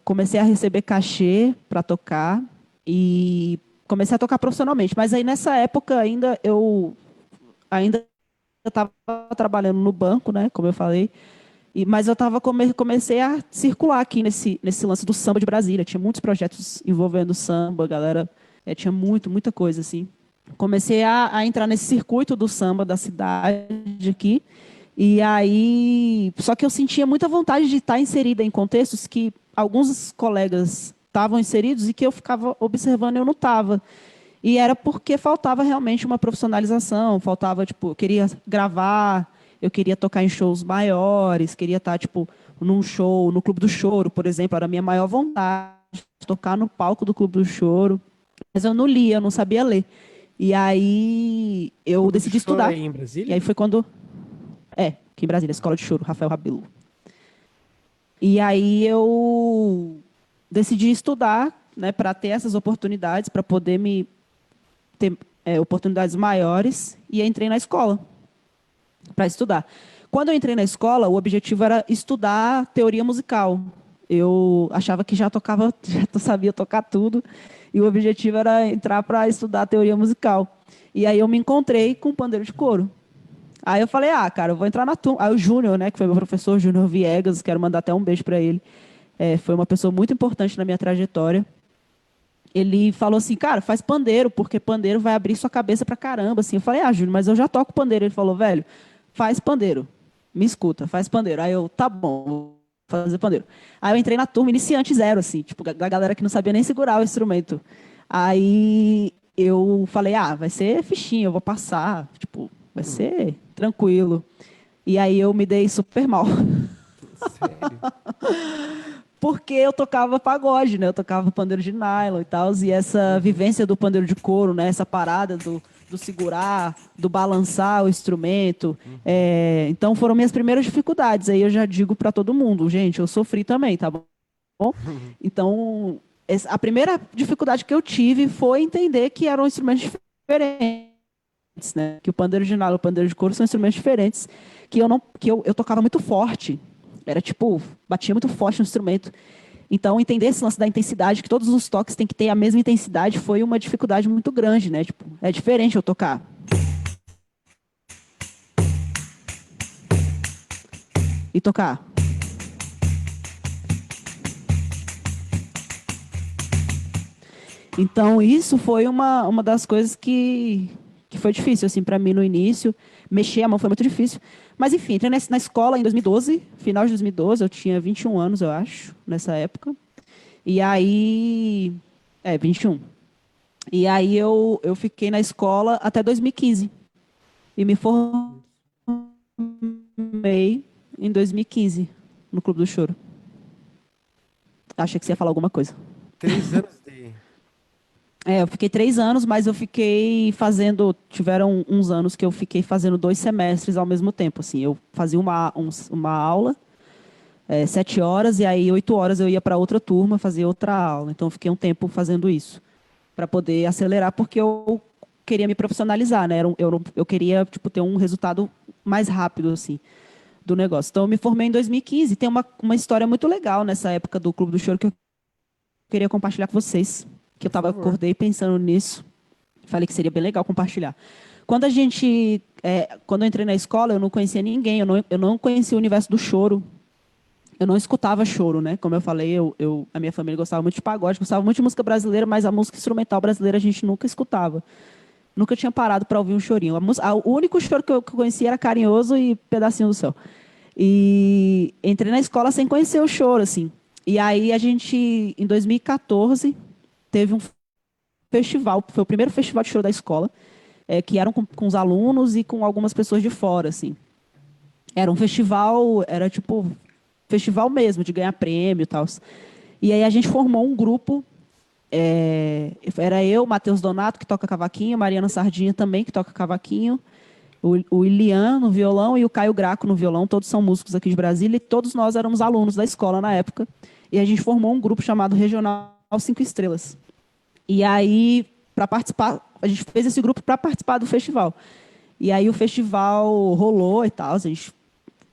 Comecei a receber cachê para tocar. E comecei a tocar profissionalmente, mas aí nessa época eu estava trabalhando no banco, né, como eu falei, mas eu comecei a circular aqui nesse lance do samba de Brasília. Tinha muitos projetos envolvendo samba, galera, tinha muita coisa assim. Comecei a entrar nesse circuito do samba da cidade aqui, e aí, só que eu sentia muita vontade de estar inserida em contextos que alguns colegas estavam inseridos e que eu ficava observando e eu não estava. E era porque faltava realmente uma profissionalização, faltava, tipo, eu queria gravar, eu queria tocar em shows maiores, queria estar, tipo, num show, no Clube do Choro, por exemplo, era a minha maior vontade, tocar no palco do Clube do Choro, mas eu não lia, eu não sabia ler. E aí eu decidi estudar. Aí em Brasília? E aí foi quando... aqui em Brasília, Escola de Choro, Rafael Rabelo. E aí eu decidi estudar, né, para ter essas oportunidades, para poder ter oportunidades maiores, e entrei na escola para estudar. Quando eu entrei na escola, o objetivo era estudar teoria musical. Eu achava que já sabia tocar tudo, e o objetivo era entrar para estudar teoria musical. E aí eu me encontrei com o pandeiro de couro. Aí eu falei, cara, eu vou entrar na turma. Aí o Júnior, né, que foi meu professor, Júnior Viegas, quero mandar até um beijo para ele. Foi uma pessoa muito importante na minha trajetória. Ele falou assim, cara, faz pandeiro, porque pandeiro vai abrir sua cabeça pra caramba. Assim. Eu falei, Júnior, mas eu já toco pandeiro. Ele falou, velho, faz pandeiro. Me escuta, faz pandeiro. Aí eu, tá bom, vou fazer pandeiro. Aí eu entrei na turma iniciante zero, assim, tipo, da galera que não sabia nem segurar o instrumento. Aí eu falei, vai ser fichinha, eu vou passar, tipo, vai ser tranquilo. E aí eu me dei super mal. Sério? porque eu tocava pagode, né? Eu tocava pandeiro de nylon e tal, e essa vivência do pandeiro de couro, né? Essa parada do segurar, do balançar o instrumento. Então foram minhas primeiras dificuldades. Aí eu já digo para todo mundo, gente, eu sofri também, tá bom? Então, a primeira dificuldade que eu tive foi entender que eram instrumentos diferentes, né? Que o pandeiro de nylon e o pandeiro de couro são instrumentos diferentes, que eu tocava muito forte. Era tipo, batia muito forte no instrumento. Então, entender esse lance da intensidade, que todos os toques têm que ter a mesma intensidade, foi uma dificuldade muito grande, né? Tipo, é diferente eu tocar. E tocar. Então, isso foi uma das coisas que foi difícil, assim, para mim no início. Mexer a mão foi muito difícil. Mas, enfim, entrei na escola em 2012, final de 2012, eu tinha 21 anos, eu acho, nessa época. E aí... 21. E aí eu fiquei na escola até 2015. E me formei em 2015, no Clube do Choro. Achei que você ia falar alguma coisa. 3 anos de... Eu fiquei 3 anos, mas eu fiquei fazendo... Tiveram uns anos que eu fiquei fazendo 2 semestres ao mesmo tempo. Assim, eu fazia uma aula, 7 horas, e aí 8 horas eu ia para outra turma fazer outra aula. Então, eu fiquei um tempo fazendo isso, para poder acelerar, porque eu queria me profissionalizar, né? Eu queria tipo, ter um resultado mais rápido, assim, do negócio. Então, eu me formei em 2015. Tem uma história muito legal nessa época do Clube do Choro que eu queria compartilhar com vocês. Que eu acordei pensando nisso. Falei que seria bem legal compartilhar. Quando eu entrei na escola, eu não conhecia ninguém. Eu não conhecia o universo do choro. Eu não escutava choro, né? Como eu falei, a minha família gostava muito de pagode, gostava muito de música brasileira, mas a música instrumental brasileira a gente nunca escutava. Nunca tinha parado para ouvir um chorinho. O único choro que eu conhecia era Carinhoso e Pedacinho do Céu. E entrei na escola sem conhecer o choro, assim. E aí em 2014, teve um festival, foi o primeiro festival de choro da escola, que eram com os alunos e com algumas pessoas de fora, assim. Era um festival, era tipo festival mesmo, de ganhar prêmio e tal. E aí a gente formou um grupo, era eu, Matheus Donato, que toca cavaquinho, Mariana Sardinha também, que toca cavaquinho, o Ilian no violão e o Caio Graco no violão, todos são músicos aqui de Brasília, e todos nós éramos alunos da escola na época, e a gente formou um grupo chamado Regional 5 Estrelas. E aí, para participar, a gente fez esse grupo para participar do festival. E aí o festival rolou e tal, a gente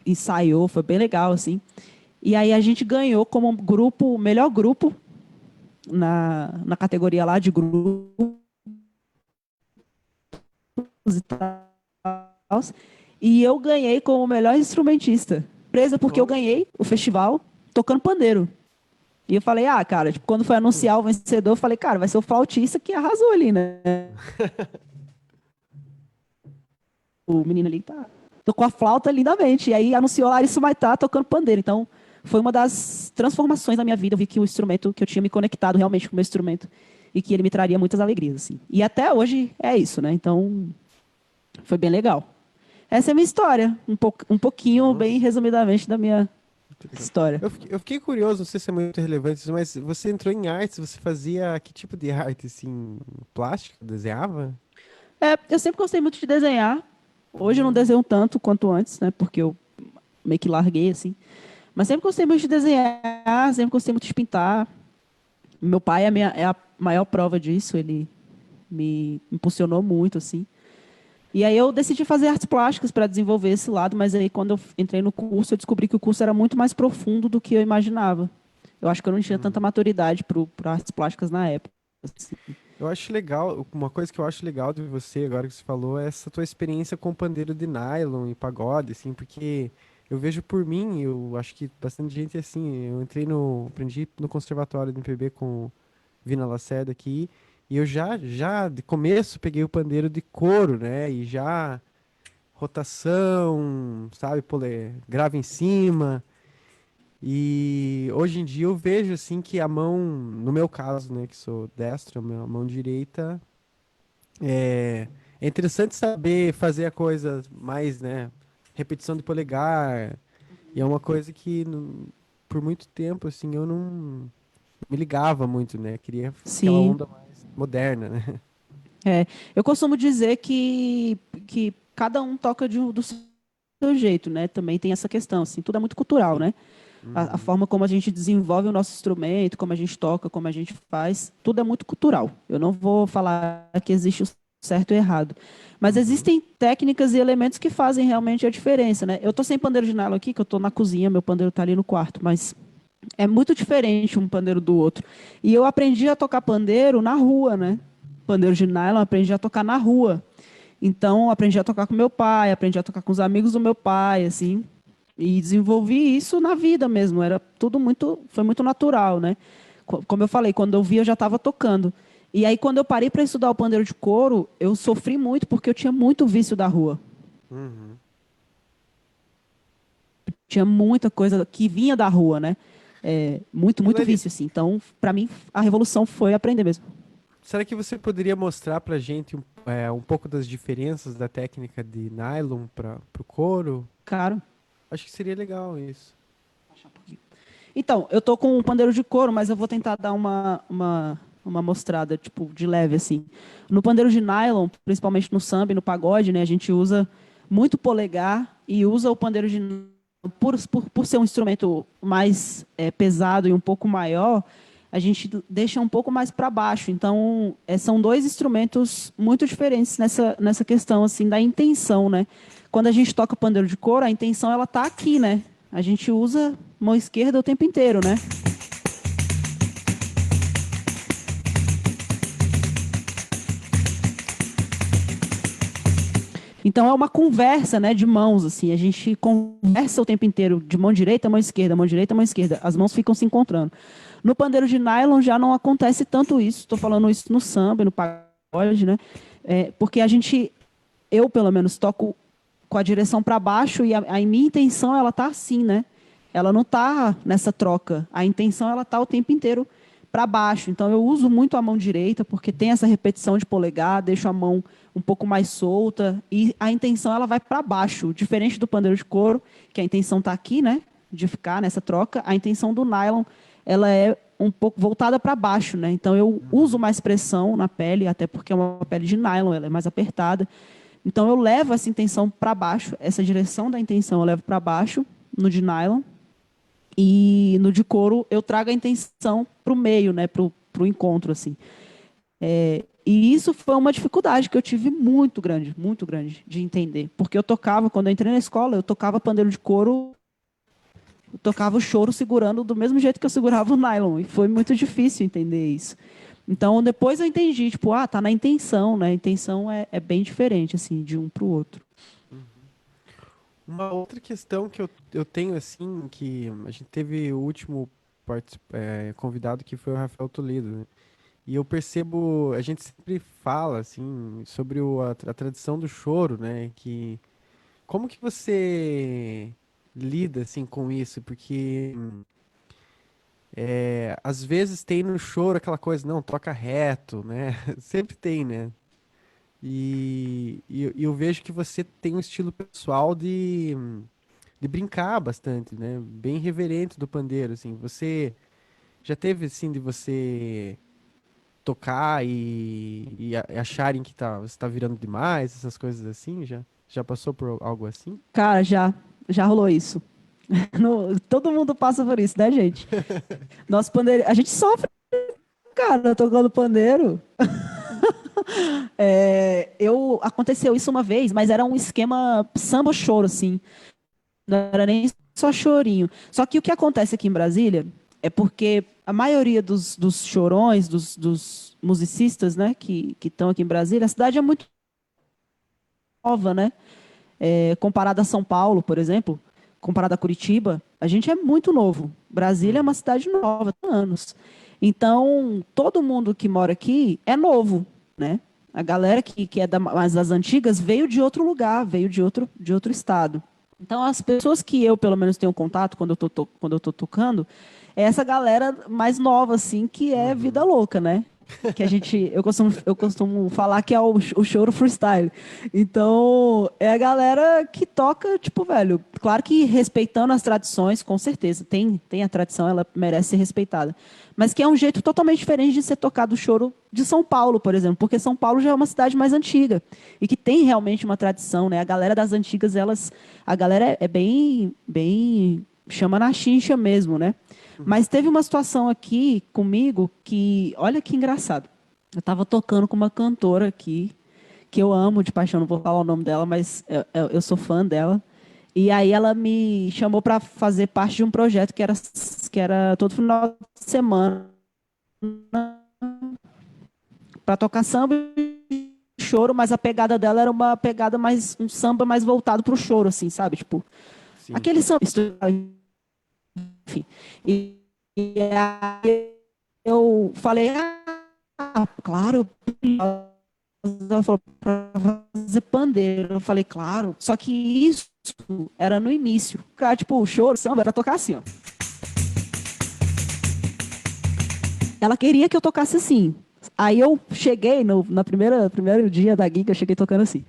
ensaiou, foi bem legal, assim. E aí a gente ganhou como grupo, melhor grupo na categoria lá de grupos e tal. E eu ganhei como melhor instrumentista. Presa porque eu ganhei o festival tocando pandeiro. E eu falei, cara, tipo, quando foi anunciar o vencedor, eu falei, cara, vai ser o flautista que arrasou ali, né? O menino ali tocou a flauta lindamente. E aí anunciou Larissa Maitá tocando pandeiro. Então, foi uma das transformações da minha vida. Eu vi que o instrumento, que eu tinha me conectado realmente com o meu instrumento e que ele me traria muitas alegrias, assim. E até hoje é isso, né? Então, foi bem legal. Essa é a minha história. Um pouquinho, bem resumidamente, da minha história. Eu fiquei curioso, não sei se é muito relevante, mas você entrou em artes, você fazia que tipo de arte, assim, plástico, desenhava? Eu sempre gostei muito de desenhar. Hoje eu não desenho tanto quanto antes, né? Porque eu meio que larguei, assim. Mas sempre gostei muito de desenhar, sempre gostei muito de pintar. Meu pai é a maior prova disso, ele me impulsionou muito, assim. E aí eu decidi fazer artes plásticas para desenvolver esse lado, mas aí quando eu entrei no curso, eu descobri que o curso era muito mais profundo do que eu imaginava. Eu acho que eu não tinha tanta maturidade para artes plásticas na época. Assim. Eu acho legal, uma coisa que eu acho legal de você, agora que você falou, é essa tua experiência com pandeiro de nylon e pagode, assim, porque eu vejo por mim, eu acho que bastante gente assim, aprendi no conservatório de MPB com Vina Lacerda aqui, e eu já de começo peguei o pandeiro de couro, né, e já rotação, sabe, grave em cima, e hoje em dia eu vejo assim que a mão, no meu caso, né, que sou destro, a mão direita, é interessante saber fazer a coisa mais, né, repetição de polegar, e é uma coisa que por muito tempo, assim, eu não me ligava muito, né? Queria aquela Sim. onda mais moderna, né? Eu costumo dizer que cada um toca do seu jeito, né? Também tem essa questão, assim, tudo é muito cultural, né? A forma como a gente desenvolve o nosso instrumento, como a gente toca, como a gente faz, tudo é muito cultural. Eu não vou falar que existe o certo e o errado. Mas existem técnicas e elementos que fazem realmente a diferença, né? Eu estou sem pandeiro de nylon aqui, que eu estou na cozinha, meu pandeiro está ali no quarto, mas é muito diferente um pandeiro do outro. E eu aprendi a tocar pandeiro na rua, né? Pandeiro de nylon, aprendi a tocar na rua. Então, aprendi a tocar com meu pai, aprendi a tocar com os amigos do meu pai, assim. E desenvolvi isso na vida mesmo. Era tudo foi muito natural, né? Como eu falei, quando eu vi, eu já estava tocando. E aí, quando eu parei para estudar o pandeiro de couro, eu sofri muito, porque eu tinha muito vício da rua. Tinha muita coisa que vinha da rua, né? Muito vício, assim. Então, para mim, a revolução foi aprender mesmo. Será que você poderia mostrar pra gente um pouco das diferenças da técnica de nylon pro couro? Claro. Acho que seria legal isso. Então, eu tô com um pandeiro de couro, mas eu vou tentar dar uma mostrada, tipo, de leve, assim. No pandeiro de nylon, principalmente no samba e no pagode, né, a gente usa muito polegar e usa o pandeiro de nylon, por ser um instrumento mais pesado e um pouco maior, a gente deixa um pouco mais para baixo. Então, são dois instrumentos muito diferentes nessa questão, assim, da intenção, né? Quando a gente toca pandeiro de couro, a intenção ela tá aqui, né? A gente usa mão esquerda o tempo inteiro, né? Então é uma conversa, né, de mãos, assim. A gente conversa o tempo inteiro de mão direita, mão esquerda, mão direita, mão esquerda. As mãos ficam se encontrando. No pandeiro de nylon já não acontece tanto isso. Estou falando isso no samba, no pagode, né? Porque eu pelo menos toco com a direção para baixo e a minha intenção ela tá assim, né? Ela não tá nessa troca. A intenção ela tá o tempo inteiro para baixo. Então eu uso muito a mão direita porque tem essa repetição de polegar, deixo a mão um pouco mais solta e a intenção ela vai para baixo, diferente do pandeiro de couro, que a intenção tá aqui, né? De ficar nessa troca. A intenção do nylon ela é um pouco voltada para baixo, né? Então eu uso mais pressão na pele, até porque é uma pele de nylon, ela é mais apertada. Então eu levo essa intenção para baixo, essa direção da intenção eu levo para baixo no de nylon e no de couro eu trago a intenção para o meio, né? Para o encontro, assim. E isso foi uma dificuldade que eu tive muito grande de entender, porque eu tocava quando eu entrei na escola, eu tocava pandeiro de couro. Eu tocava o choro segurando do mesmo jeito que eu segurava o nylon. E foi muito difícil entender isso. Então, depois eu entendi, tipo, tá na intenção, né? A intenção é bem diferente, assim, de um para o outro. Uma outra questão que eu tenho, assim, que a gente teve o último convidado que foi o Rafael Toledo, né? E eu percebo, a gente sempre fala, assim, sobre a tradição do choro, né? Como que você lida assim com isso? Porque às vezes tem no choro aquela coisa, não, toca reto, né? Sempre tem, né? E eu vejo que você tem um estilo pessoal de brincar bastante, né? Bem reverente do pandeiro, assim. Você já teve, assim, de você tocar e acharem que você tá virando demais, essas coisas assim? Já passou por algo assim? Cara, já rolou isso. Todo mundo passa por isso, né, gente? Nosso pandeiro, a gente sofre, cara, tocando pandeiro. Aconteceu isso uma vez, mas era um esquema samba-choro, assim. Não era nem só chorinho. Só que o que acontece aqui em Brasília é porque a maioria dos chorões, dos musicistas, né, que estão aqui em Brasília, a cidade é muito nova, né? Comparada a São Paulo, por exemplo, comparado a Curitiba, a gente é muito novo. Brasília é uma cidade nova, tem anos. Então, todo mundo que mora aqui é novo, né? A galera que é mais das antigas veio de outro lugar, veio de outro estado. Então, as pessoas que eu, pelo menos, tenho contato quando eu tô tocando, é essa galera mais nova, assim, que é vida louca, né? que eu costumo falar que é o choro freestyle. Então, é a galera que toca, tipo, velho, claro que respeitando as tradições, com certeza, tem a tradição, ela merece ser respeitada, mas que é um jeito totalmente diferente de ser tocado o choro de São Paulo, por exemplo, porque São Paulo já é uma cidade mais antiga e que tem realmente uma tradição, né? A galera das antigas, a galera é bem chama na chincha mesmo, né? Mas teve uma situação aqui comigo que, olha que engraçado. Eu estava tocando com uma cantora aqui, que eu amo de paixão, não vou falar o nome dela, mas eu sou fã dela. E aí ela me chamou para fazer parte de um projeto que era todo final de semana para tocar samba e choro, mas a pegada dela era uma pegada mais, um samba mais voltado para o choro, assim, sabe? Tipo, Sim. aquele samba, enfim. E aí eu falei, claro, ela falou para fazer pandeiro. Eu falei, claro, só que isso era no início. Cara, tipo, o choro, samba, era tocar assim, ó. Ela queria que eu tocasse assim. Aí eu cheguei na primeiro dia da gig, eu cheguei tocando assim.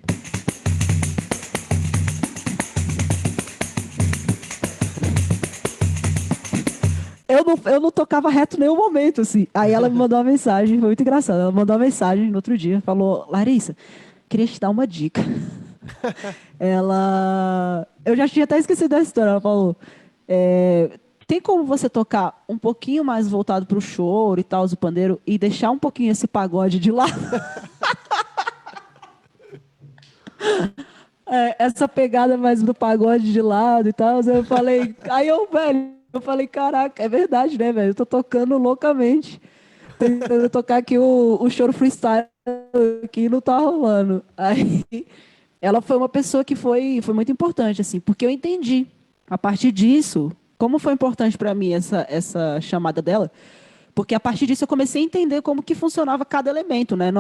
Eu não tocava reto em nenhum momento, assim. Aí ela me mandou uma mensagem, foi muito engraçado. Ela mandou uma mensagem no outro dia, falou, Larissa, queria te dar uma dica. Eu já tinha até esquecido da história. Ela falou, tem como você tocar um pouquinho mais voltado pro choro e tal, o pandeiro, e deixar um pouquinho esse pagode de lado? Essa pegada mais do pagode de lado e tal. Eu falei, eu falei, caraca, é verdade, né, velho? Eu tô tocando loucamente. Tentando tocar aqui o choro freestyle que não tá rolando. Aí ela foi uma pessoa que foi muito importante, assim, porque eu entendi. A partir disso, como foi importante para mim essa chamada dela, porque a partir disso eu comecei a entender como que funcionava cada elemento, né?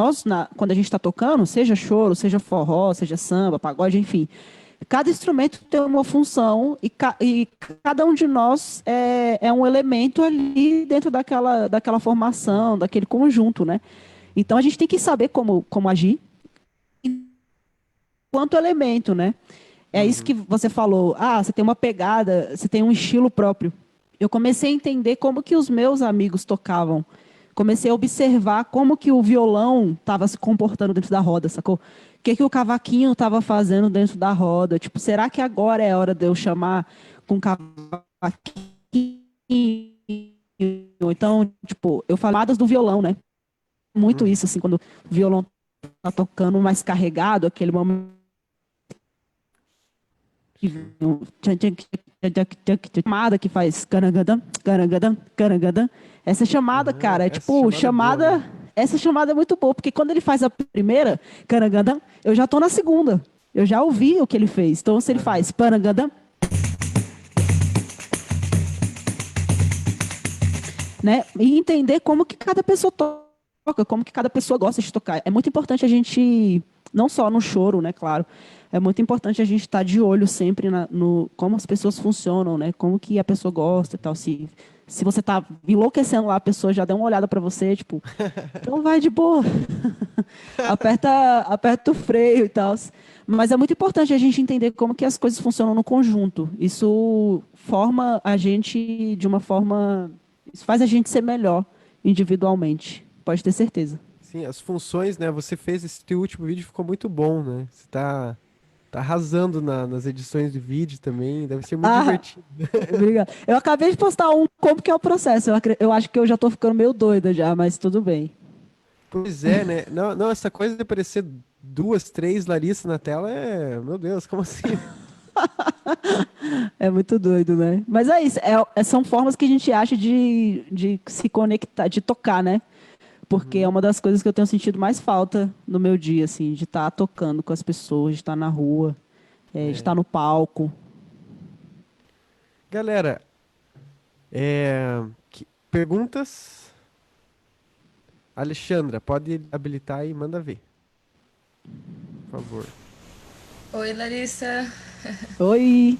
Quando a gente está tocando, seja choro, seja forró, seja samba, pagode, enfim, cada instrumento tem uma função e cada um de nós é um elemento ali dentro daquela formação, daquele conjunto, né? Então a gente tem que saber como agir enquanto elemento, né? É isso que você falou. Você tem uma pegada, você tem um estilo próprio. Eu comecei a entender como que os meus amigos tocavam. Comecei a observar como que o violão estava se comportando dentro da roda, sacou? O que o cavaquinho estava fazendo dentro da roda. Tipo, será que agora é a hora de eu chamar com cavaquinho? Então, tipo, eu falo do violão, né? Muito isso, assim, quando o violão tá tocando mais carregado, aquele momento chamada que faz carangadam, carangadam, carangadam. Essa chamada, cara, é tipo chamada. Boa, né? Essa chamada é muito boa, porque quando ele faz a primeira, carangadam, eu já tô na segunda. Eu já ouvi o que ele fez. Então, se ele faz parangadam, né? E entender como que cada pessoa toca, como que cada pessoa gosta de tocar. É muito importante a gente, não só no choro, né, claro, é muito importante a gente estar de olho sempre no como as pessoas funcionam, né? Como que a pessoa gosta e tal. Se você tá enlouquecendo lá, a pessoa já deu uma olhada para você, tipo, então vai de boa. aperta o freio e tal. Mas é muito importante a gente entender como que as coisas funcionam no conjunto. Isso forma a gente de uma forma... Isso faz a gente ser melhor individualmente. Pode ter certeza. Sim, as funções, né? Você fez esse teu último vídeo, ficou muito bom, né? Você tá arrasando nas edições de vídeo também, deve ser muito divertido. Obrigada. Eu acabei de postar como que é o processo. Eu acho que eu já tô ficando meio doida já, mas tudo bem. Pois é, né? Não, essa coisa de aparecer 2, 3 Larissa na tela meu Deus, como assim? É muito doido, né? Mas é isso, são formas que a gente acha de se conectar, de tocar, né? Porque é uma das coisas que eu tenho sentido mais falta no meu dia, assim, de estar tocando com as pessoas, de estar na rua, de estar no palco. Galera, perguntas? Alexandra, pode habilitar e manda ver. Por favor. Oi, Larissa. Oi.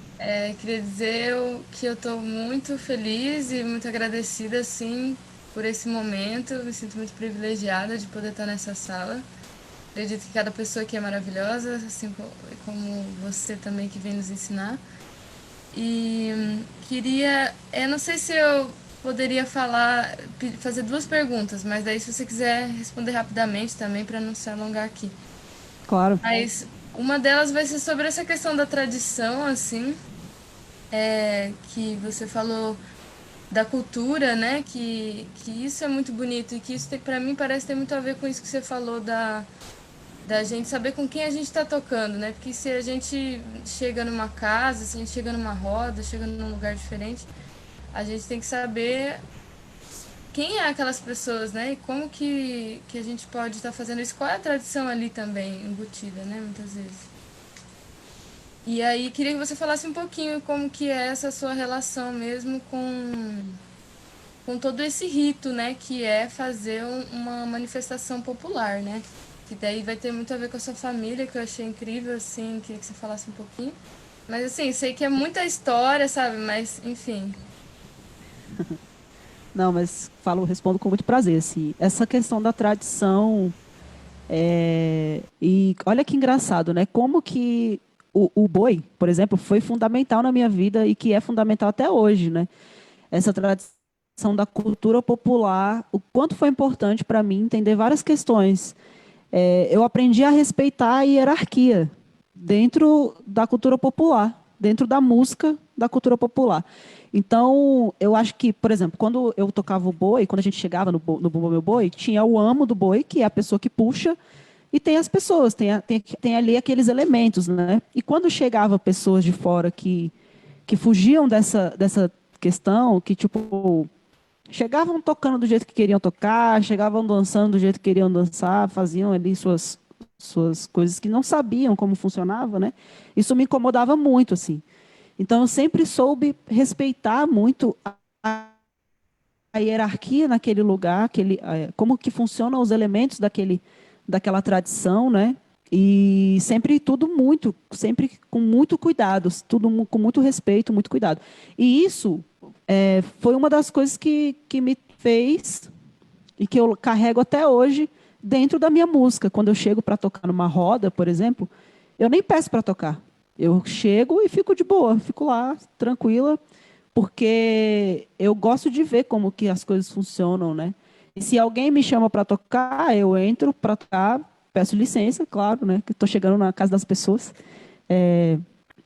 Queria dizer que eu estou muito feliz e muito agradecida, assim, por esse momento. Me sinto muito privilegiada de poder estar nessa sala. Acredito que cada pessoa aqui é maravilhosa, assim como você também que vem nos ensinar. E não sei se eu poderia fazer 2 perguntas, mas daí se você quiser responder rapidamente também para não se alongar aqui. Claro. Mas uma delas vai ser sobre essa questão da tradição, assim, que você falou da cultura, né? Que isso é muito bonito e que isso para mim parece ter muito a ver com isso que você falou da gente saber com quem a gente está tocando, né? Porque se a gente chega numa casa, se a gente chega numa roda, chega num lugar diferente, a gente tem que saber quem é aquelas pessoas, né? E como que a gente pode estar fazendo isso. Qual é a tradição ali também embutida, né? Muitas vezes. E aí, queria que você falasse um pouquinho como que é essa sua relação mesmo com todo esse rito, né? Que é fazer uma manifestação popular, né? Que daí vai ter muito a ver com a sua família, que eu achei incrível, assim, queria que você falasse um pouquinho. Mas, assim, sei que é muita história, sabe? Mas, enfim. Não, mas respondo com muito prazer, assim. Essa questão da tradição, e olha que engraçado, né? Como que o boi, por exemplo, foi fundamental na minha vida e que é fundamental até hoje, né? Essa tradição da cultura popular, o quanto foi importante para mim entender várias questões. Eu aprendi a respeitar a hierarquia dentro da cultura popular, dentro da música da cultura popular. Então, eu acho que, por exemplo, quando eu tocava o boi, quando a gente chegava no Bumba Meu Boi, tinha o amo do boi, que é a pessoa que puxa, e tem as pessoas, tem ali aqueles elementos, né? E quando chegava pessoas de fora que fugiam dessa questão, que, tipo, chegavam tocando do jeito que queriam tocar, chegavam dançando do jeito que queriam dançar, faziam ali suas coisas que não sabiam como funcionava, né? Isso me incomodava muito, assim. Então, eu sempre soube respeitar muito a hierarquia naquele lugar, como que funcionam os elementos daquela tradição, né? E sempre sempre com muito cuidado, tudo com muito respeito, muito cuidado. E isso foi uma das coisas que me fez e que eu carrego até hoje dentro da minha música. Quando eu chego para tocar numa roda, por exemplo, eu nem peço para tocar. Eu chego e fico de boa, fico lá, tranquila, porque eu gosto de ver como que as coisas funcionam, né? E se alguém me chama para tocar, eu entro para tocar, peço licença, claro, né? Que estou chegando na casa das pessoas,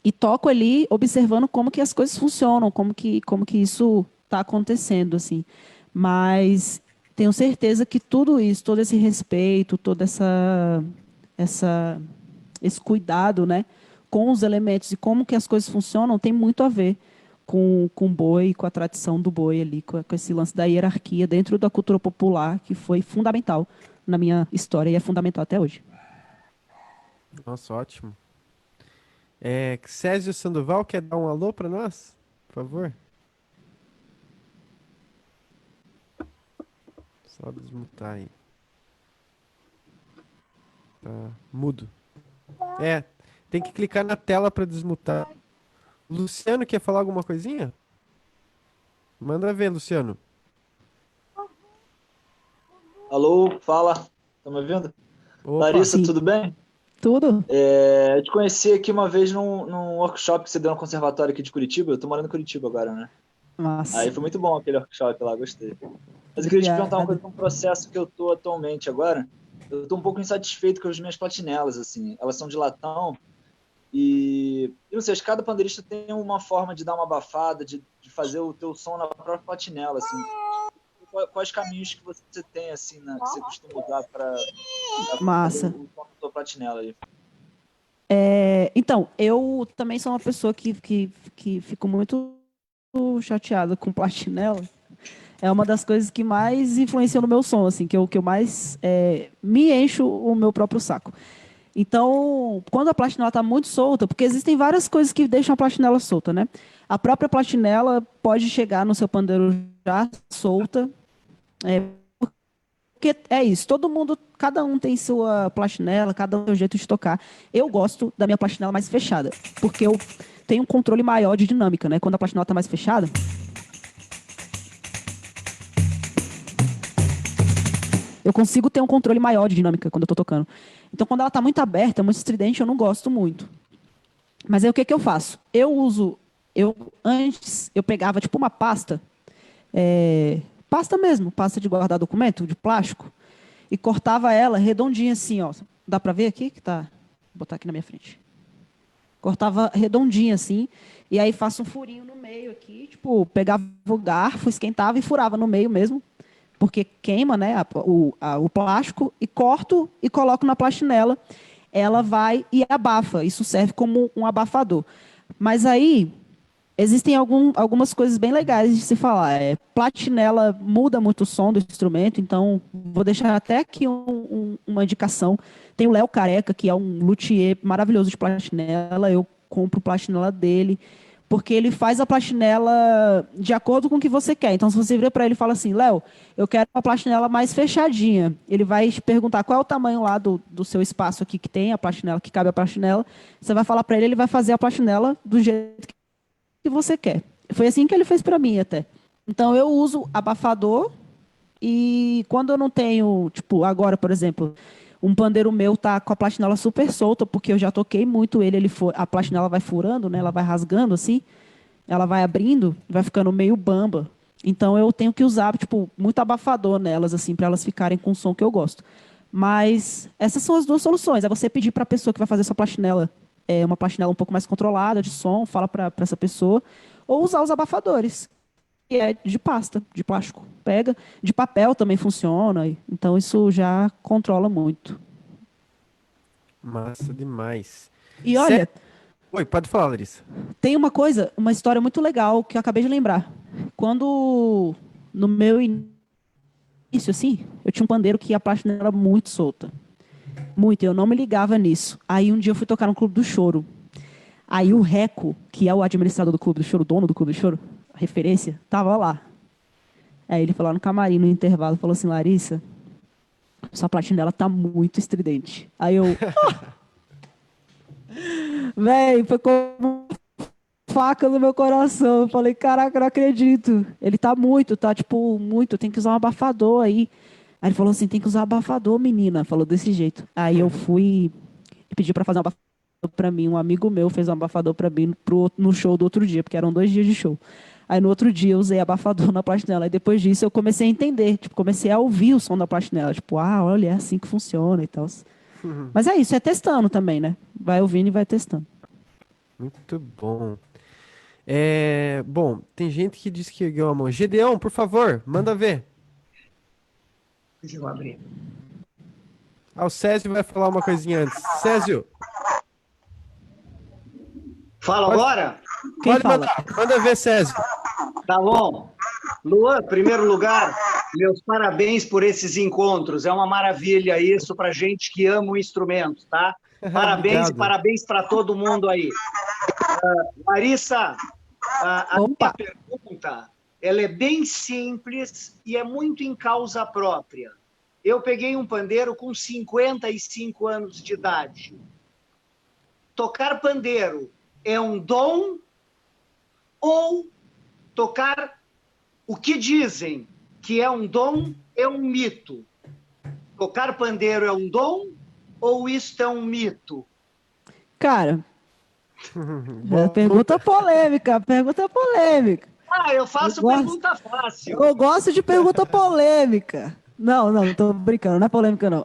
e toco ali, observando como que as coisas funcionam, como que isso está acontecendo, assim. Mas tenho certeza que tudo isso, todo esse respeito, todo esse cuidado, né, com os elementos e como que as coisas funcionam, tem muito a ver com o boi, com a tradição do boi ali, com esse lance da hierarquia dentro da cultura popular, que foi fundamental na minha história e é fundamental até hoje. Nossa, ótimo. Césio Sandoval, quer dar um alô para nós? Por favor. Só desmutar aí. Tá mudo. Tem que clicar na tela para desmutar. Luciano, quer falar alguma coisinha? Manda ver, Luciano. Alô, fala. Tá me ouvindo? Opa, Larissa, sim. tudo bem? Tudo? Eu te conheci aqui uma vez num workshop que você deu no conservatório aqui de Curitiba. Eu tô morando em Curitiba agora, né? Nossa. Aí foi muito bom aquele workshop lá, gostei. Mas eu queria te perguntar uma coisa, com o processo que eu tô atualmente agora. Eu tô um pouco insatisfeito com as minhas platinelas, assim. Elas são de latão e eu não sei, acho que cada pandeirista tem uma forma de dar uma abafada, de fazer o teu som na própria platinela, assim. Quais caminhos que você tem, assim, que você costuma usar para Massa. fazer o som da tua platinela aí? Então, eu também sou uma pessoa que fico muito chateada com platinela. É uma das coisas que mais influenciam no meu som, assim, que eu mais me encho o meu próprio saco. Então, quando a platinela está muito solta, porque existem várias coisas que deixam a platinela solta, né? A própria platinela pode chegar no seu pandeiro já solta, porque é isso, cada um tem sua platinela, cada um tem o jeito de tocar. Eu gosto da minha platinela mais fechada, porque eu tenho um controle maior de dinâmica, né? Quando a platinela está mais fechada, Eu consigo ter um controle maior de dinâmica quando eu tô tocando. Então, quando ela tá muito aberta, muito estridente, eu não gosto muito. Mas aí o que que eu faço? Antes, eu pegava tipo uma pasta, pasta mesmo, pasta de guardar documento, de plástico, e cortava ela redondinha assim, ó. Dá pra ver aqui que tá? Vou botar aqui na minha frente. Cortava redondinha assim, e aí faço um furinho no meio aqui, tipo, pegava o garfo, esquentava e furava no meio mesmo, porque queima, né, o plástico, e corto e coloco na plastinela. Ela vai e abafa. Isso serve como um abafador. Mas aí, existem algumas coisas bem legais de se falar. Platinela muda muito o som do instrumento, então vou deixar até aqui uma indicação. Tem o Léo Careca, que é um luthier maravilhoso de platinela. Eu compro platinela dele, porque ele faz a platinela de acordo com o que você quer. Então, se você vira para ele e fala assim, Léo, eu quero uma platinela mais fechadinha, ele vai te perguntar qual é o tamanho lá do seu espaço aqui que tem a platinela, que cabe a platinela. Você vai falar para ele, ele vai fazer a platinela do jeito que você quer. Foi assim que ele fez para mim até. Então, eu uso abafador e quando eu não tenho, tipo, agora, por exemplo, um pandeiro meu tá com a platinela super solta, porque eu já toquei muito ele a platinela vai furando, né? Ela vai rasgando assim, ela vai abrindo, vai ficando meio bamba. Então eu tenho que usar, tipo, muito abafador nelas, assim, para elas ficarem com o som que eu gosto. Mas essas são as duas soluções. É você pedir para a pessoa que vai fazer sua platinela, uma platinela um pouco mais controlada de som, fala para essa pessoa, ou usar os abafadores, que é de pasta, de plástico. Pega, de papel também funciona, então isso já controla muito. Massa demais. E olha... Oi, pode falar, Larissa. Tem uma história muito legal que eu acabei de lembrar. Quando, no meu início, assim, eu tinha um pandeiro que a platina era muito solta. Muito, eu não me ligava nisso. Aí um dia eu fui tocar no Clube do Choro. Aí o Reco, que é o administrador do Clube do Choro, dono do Clube do Choro, a referência, tava lá. Aí ele foi lá no camarim, no intervalo, falou assim, Larissa, sua platina tá muito estridente. Aí eu... Véi, foi como faca no meu coração. Eu falei, caraca, eu não acredito. Ele tá tipo, muito, tem que usar um abafador aí. Aí ele falou assim, tem que usar abafador, menina. Falou desse jeito. Aí eu fui e pedi pra fazer um abafador pra mim. Um amigo meu fez um abafador pra mim no show do outro dia, porque eram 2 dias de show. Aí no outro dia eu usei abafador na platinela. E depois disso eu comecei a entender, tipo, comecei a ouvir o som da platinela. Tipo, olha, é assim que funciona e tal. Mas é isso, é testando também, né? Vai ouvindo e vai testando. Muito bom. Bom, tem gente que disse que ergueu a mão. Gedeão, por favor, manda ver. Deixa eu abrir. O Césio vai falar uma coisinha antes. Césio. Fala agora? Pode mandar. Manda ver, Césio. Tá bom. Luan, em primeiro lugar, meus parabéns por esses encontros. É uma maravilha isso para gente que ama o instrumento, tá? Parabéns e parabéns para todo mundo aí. Larissa, a minha pergunta, ela é bem simples e é muito em causa própria. Eu peguei um pandeiro com 55 anos de idade. Tocar pandeiro é um dom ou tocar o que dizem que é um dom é um mito? Tocar pandeiro é um dom ou isto é um mito? Cara, pergunta polêmica. Eu faço pergunta fácil. Eu gosto de pergunta polêmica. Não, tô brincando, não é polêmica não.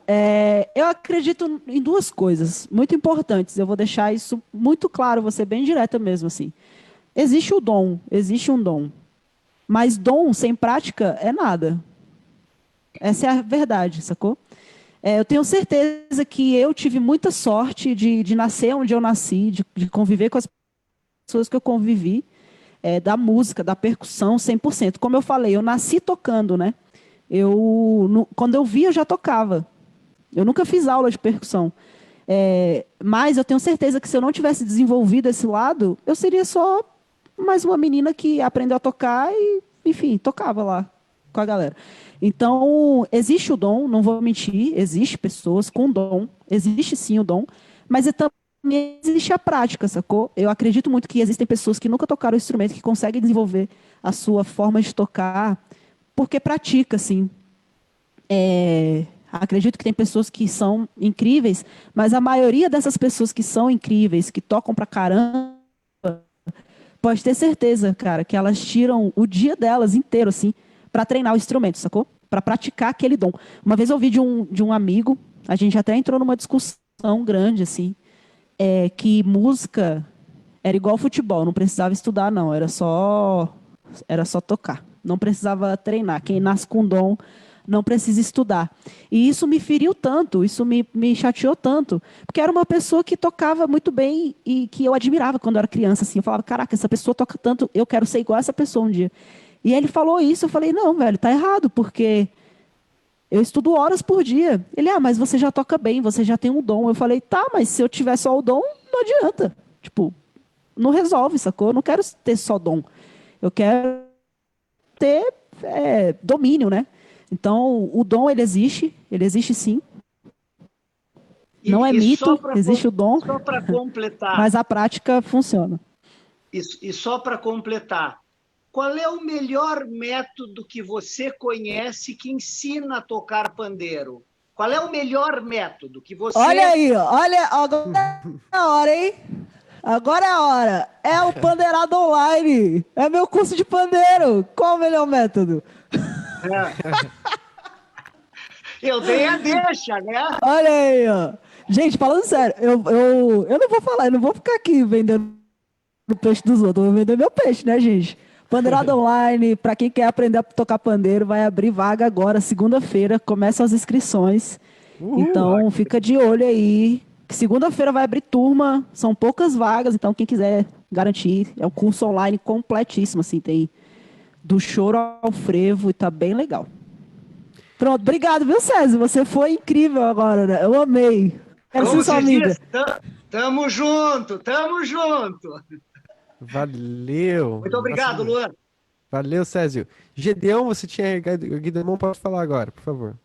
Eu acredito em 2 coisas muito importantes. Eu vou deixar isso muito claro, vou ser bem direta mesmo, assim. Existe um dom. Mas dom sem prática é nada. Essa é a verdade, sacou? Eu tenho certeza que eu tive muita sorte de nascer onde eu nasci, de conviver com as pessoas que eu convivi, da música, da percussão, 100%. Como eu falei, eu nasci tocando, né? Quando eu via, eu já tocava. Eu nunca fiz aula de percussão. Mas eu tenho certeza que se eu não tivesse desenvolvido esse lado, eu seria só mais uma menina que aprendeu a tocar e, enfim, tocava lá com a galera. Então, existe o dom, não vou mentir, existe pessoas com dom, existe sim o dom, mas também existe a prática, sacou? Eu acredito muito que existem pessoas que nunca tocaram o instrumento, que conseguem desenvolver a sua forma de tocar, porque pratica, sim. Acredito que tem pessoas que são incríveis, mas a maioria dessas pessoas que são incríveis, que tocam pra caramba, pode ter certeza, cara, que elas tiram o dia delas inteiro, assim, para treinar o instrumento, sacou? Para praticar aquele dom. Uma vez eu ouvi de um amigo, a gente até entrou numa discussão grande, assim, que música era igual futebol, não precisava estudar, não, era só tocar. Não precisava treinar. Quem nasce com dom não precisa estudar. E isso me feriu tanto, isso me chateou tanto, porque era uma pessoa que tocava muito bem e que eu admirava quando eu era criança. Assim. Eu falava, caraca, essa pessoa toca tanto, eu quero ser igual a essa pessoa um dia. E ele falou isso, eu falei, não, velho, tá errado, porque eu estudo horas por dia. Ele, mas você já toca bem, você já tem um dom. Eu falei, tá, mas se eu tiver só o dom, não adianta. Tipo, não resolve, sacou? Eu não quero ter só dom. Eu quero ter domínio, né? Então, o dom, ele existe sim. Não é mito, existe o dom, só para completar, mas a prática funciona. E só para completar, qual é o melhor método que você conhece que ensina a tocar pandeiro? Qual é o melhor método que você... Olha aí, olha, agora é a hora, hein? Agora é a hora. É o Pandeirado Online. É meu curso de pandeiro. Qual o melhor método? Eu dei a deixa, né? Olha aí, ó. Gente, falando sério, eu não vou falar, eu não vou ficar aqui vendendo o peixe dos outros, eu vou vender meu peixe, né, gente? Pandeirado Online, para quem quer aprender a tocar pandeiro, vai abrir vaga agora, segunda-feira, começam as inscrições. Então, fica de olho aí. Segunda-feira vai abrir turma, são poucas vagas, então quem quiser garantir, é um curso online completíssimo, assim, tem do choro ao frevo e tá bem legal. Pronto, obrigado, viu, César? Você foi incrível agora, né? Eu amei. Quero ser sua amiga. Tamo junto, tamo junto. Valeu. Muito obrigado, Luan. Valeu, Césio. Gedeão, você tinha erguido a mão, pode falar agora, por favor.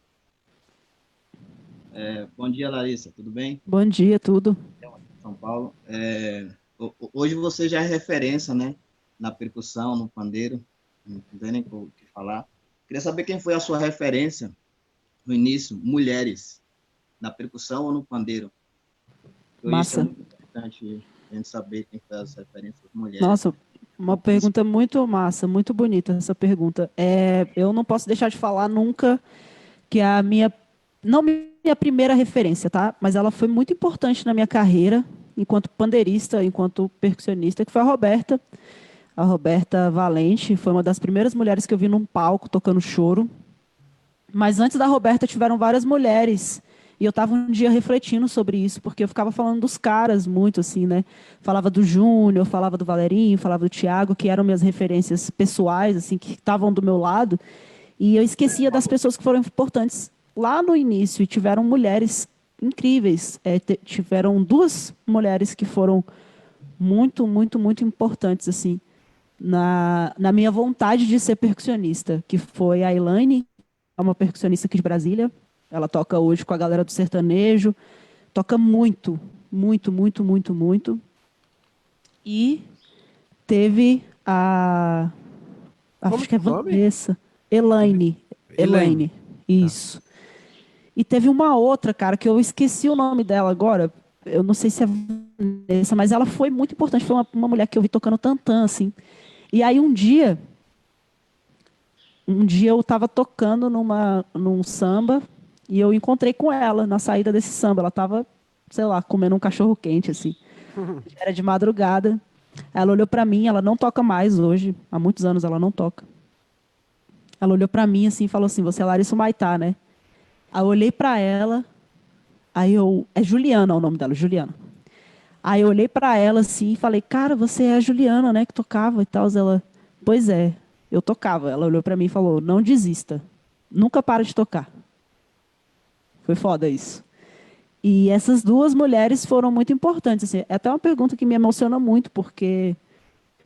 Bom dia, Larissa, tudo bem? Bom dia, tudo. São Paulo. Hoje você já é referência, né? Na percussão, no pandeiro, não tem nem o que falar. Queria saber quem foi a sua referência no início, mulheres, na percussão ou no pandeiro? Massa. Isso é muito importante a gente saber quem foi as referências mulheres. Nossa, uma pergunta muito massa, muito bonita essa pergunta. Eu não posso deixar de falar nunca que a minha... Não minha primeira referência, tá? Mas ela foi muito importante na minha carreira, enquanto pandeirista, enquanto percussionista, que foi a Roberta. A Roberta Valente foi uma das primeiras mulheres que eu vi num palco tocando choro. Mas antes da Roberta tiveram várias mulheres. E eu estava um dia refletindo sobre isso, porque eu ficava falando dos caras muito, assim, né? Falava do Júnior, falava do Valerinho, falava do Thiago, que eram minhas referências pessoais, assim, que estavam do meu lado. E eu esquecia das pessoas que foram importantes lá no início, e tiveram mulheres incríveis. Tiveram duas mulheres que foram muito, muito, muito importantes, assim, na minha vontade de ser percussionista, que foi a Elaine, uma percussionista aqui de Brasília. Ela toca hoje com a galera do sertanejo, toca muito, muito, muito, muito, muito. E teve acho que é Vanessa, Elaine, isso. E teve uma outra, cara, que eu esqueci o nome dela agora, eu não sei se é Vanessa, mas ela foi muito importante, foi uma mulher que eu vi tocando tantã, assim. E aí um dia eu estava tocando num samba e eu encontrei com ela na saída desse samba. Ela estava, sei lá, comendo um cachorro quente, assim. Era de madrugada. Ela olhou para mim, ela não toca mais hoje, há muitos anos ela não toca. Ela olhou para mim assim e falou assim, você é Larissa Humaitá, né? Aí eu olhei para ela, é Juliana o nome dela, Juliana. Aí eu olhei para ela assim e falei, cara, você é a Juliana, né, que tocava e tal. Ela, pois é, eu tocava. Ela olhou para mim e falou, não desista, nunca para de tocar. Foi foda isso. E essas duas mulheres foram muito importantes. Assim, é até uma pergunta que me emociona muito, porque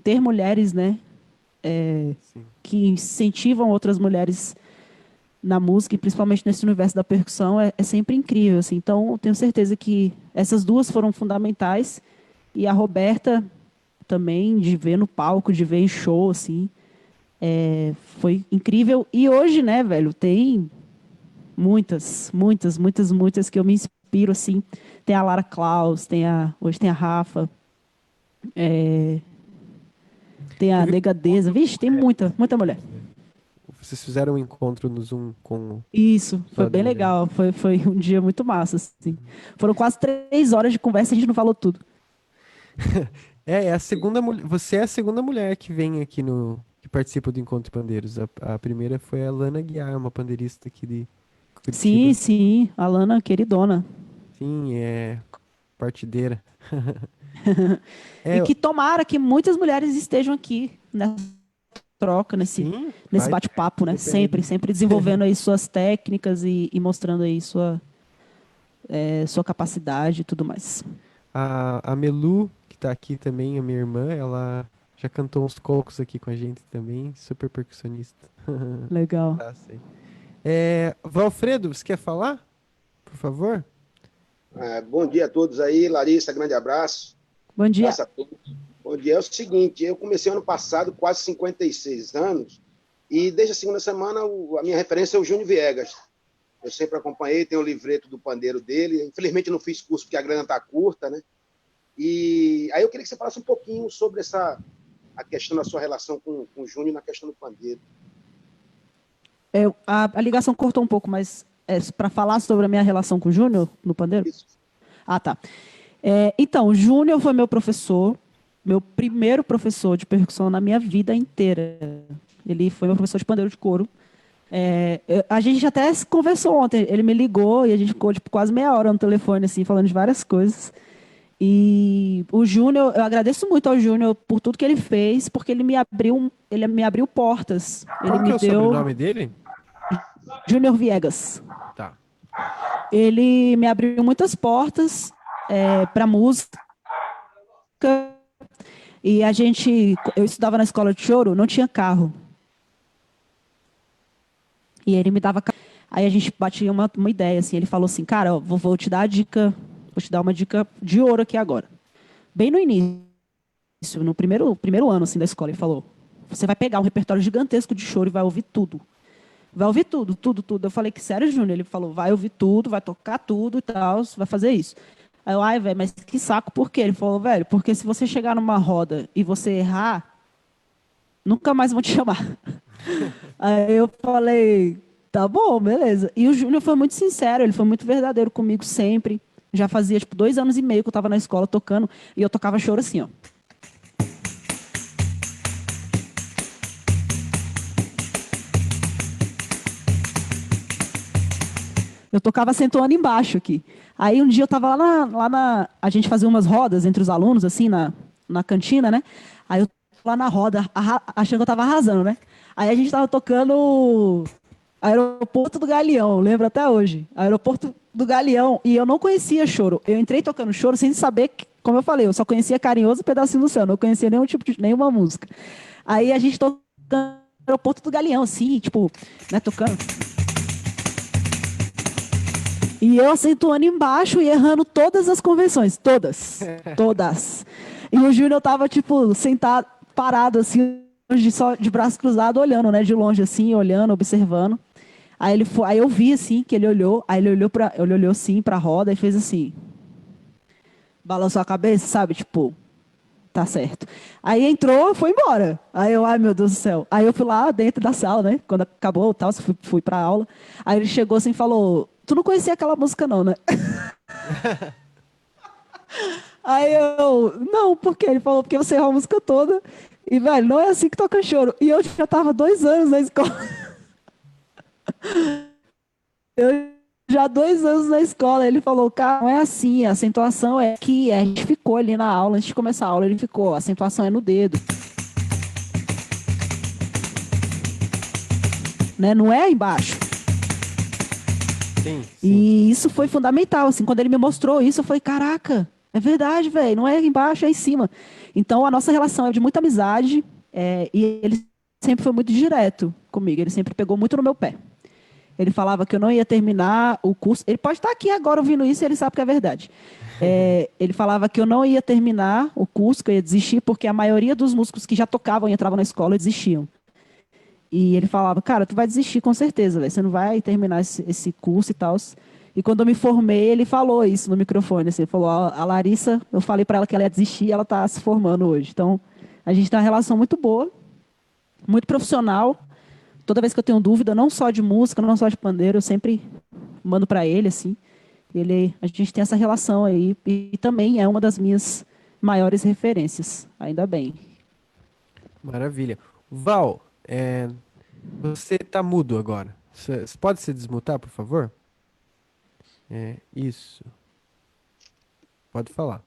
ter mulheres, né, que incentivam outras mulheres na música, e principalmente nesse universo da percussão, é sempre incrível. Assim. Então, eu tenho certeza que essas duas foram fundamentais. E a Roberta também, de ver no palco, de ver em show, assim, foi incrível. E hoje, né, velho, tem Muitas, muitas, muitas, muitas que eu me inspiro, assim. Tem a Lara Klaus, hoje tem a Rafa, tem a Negadeza. Vixe, tem muita, muita mulher. Vocês fizeram um encontro no Zoom com... Isso, foi Só de bem mulher. legal. Foi um dia muito massa, assim. Foram quase 3 horas de conversa e a gente não falou tudo. É a segunda mulher. Você é a segunda mulher que vem aqui que participa do Encontro de Pandeiros. A primeira foi a Lana Guiar, uma pandeirista aqui de Curitiba. Sim, sim, a Lana, queridona. Sim, é partideira. E que tomara que muitas mulheres estejam aqui nessa troca, nesse vai bate-papo, né? depender. Sempre desenvolvendo aí suas técnicas e mostrando aí sua capacidade e tudo mais. A Melu, que tá aqui também, a minha irmã, ela já cantou uns cocos aqui com a gente também, super percussionista. Legal. Tá, sei. Valfredo, você quer falar? Por favor. Bom dia a todos aí, Larissa, grande abraço. Bom dia. Abraço a todos. Bom dia. É o seguinte, eu comecei ano passado, quase 56 anos, e desde a segunda semana a minha referência é o Júnior Viegas. Eu sempre acompanhei, tenho o livreto do pandeiro dele. Infelizmente não fiz curso porque a grana está curta, né? E aí eu queria que você falasse um pouquinho sobre a questão da sua relação com o Júnior na questão do pandeiro. A ligação cortou um pouco, mas para falar sobre a minha relação com o Júnior no pandeiro? Isso. Ah, tá. Então, o Júnior foi meu professor, meu primeiro professor de percussão na minha vida inteira. Ele foi meu professor de pandeiro de couro. A gente até se conversou ontem. Ele me ligou e a gente ficou quase meia hora no telefone, assim, falando de várias coisas. E o Júnior, eu agradeço muito ao Júnior por tudo que ele fez, porque ele me abriu portas. Qual que é o sobrenome dele? Júnior Viegas. Tá. Ele me abriu muitas portas para música. E eu estudava na escola de choro, não tinha carro. E ele me dava carro. Aí a gente batia uma ideia, assim, ele falou assim, cara, ó, vou te dar a dica, vou te dar uma dica de ouro aqui agora. Bem no início, no primeiro ano assim, da escola, ele falou, você vai pegar um repertório gigantesco de choro e vai ouvir tudo. Vai ouvir tudo, tudo, tudo. Eu falei, que sério, Júnior? Ele falou, vai ouvir tudo, vai tocar tudo e tal, vai fazer isso. Aí eu, velho, mas que saco, por quê? Ele falou, velho, porque se você chegar numa roda e você errar, nunca mais vão te chamar. Aí eu falei, tá bom, beleza. E o Júnior foi muito sincero, ele foi muito verdadeiro comigo sempre. Já fazia, 2 anos e meio que eu estava na escola tocando, e eu tocava choro assim, ó. Eu tocava acentuando embaixo aqui. Aí um dia eu estava a gente fazia umas rodas entre os alunos, assim, na cantina, né? Aí eu lá na roda, achando que eu estava arrasando, né? Aí a gente estava tocando Aeroporto do Galeão, lembro até hoje. Aeroporto do Galeão, e eu não conhecia choro. Eu entrei tocando choro sem saber, como eu falei, eu só conhecia Carinhoso e Pedacinho do Céu, não conhecia nenhuma música. Aí a gente tocando Aeroporto do Galeão, assim, né, tocando. E eu acentuando embaixo e errando todas as convenções, todas. E o Júnior tava, sentado, parado, assim, só de braço cruzado, olhando, né, de longe, assim, olhando, observando. Aí eu vi, assim, que ele olhou, aí ele olhou assim pra roda e fez assim. Balançou a cabeça, sabe, tá certo. Aí entrou, foi embora. Aí eu, ai meu Deus do céu. Aí eu fui lá dentro da sala, né, quando acabou, tal, fui pra aula. Aí ele chegou assim e falou, tu não conhecia aquela música não, né? Aí eu, não, por quê? Ele falou, porque você errou a música toda. E, velho, não é assim que toca choro. E eu já tava 2 anos na escola. Eu já 2 anos na escola. Ele falou, cara, não é assim. A acentuação é que a gente ficou ali na aula, antes de começar a aula, ele ficou, a acentuação é no dedo. Né? Não é embaixo. Sim. E isso foi fundamental, assim, quando ele me mostrou isso, eu falei, caraca, é verdade, velho, não é embaixo, é em cima. Então, a nossa relação é de muita amizade, e ele sempre foi muito direto comigo, ele sempre pegou muito no meu pé. Ele falava que eu não ia terminar o curso, ele pode estar aqui agora ouvindo isso e ele sabe que é verdade. Ele falava que eu não ia terminar o curso, que eu ia desistir, porque a maioria dos músicos que já tocavam e entravam na escola desistiam. E ele falava, cara, tu vai desistir com certeza, velho. Você não vai terminar esse curso e tal. E quando eu me formei, ele falou isso no microfone. Assim, ele falou, a Larissa, eu falei para ela que ela ia desistir e ela está se formando hoje. Então, a gente tem uma relação muito boa, muito profissional. Toda vez que eu tenho dúvida, não só de música, não só de pandeiro, eu sempre mando para ele, assim. A gente tem essa relação aí. E também é uma das minhas maiores referências, ainda bem. Maravilha. Val, você tá mudo agora. Você pode se desmutar, por favor? Isso. Pode falar.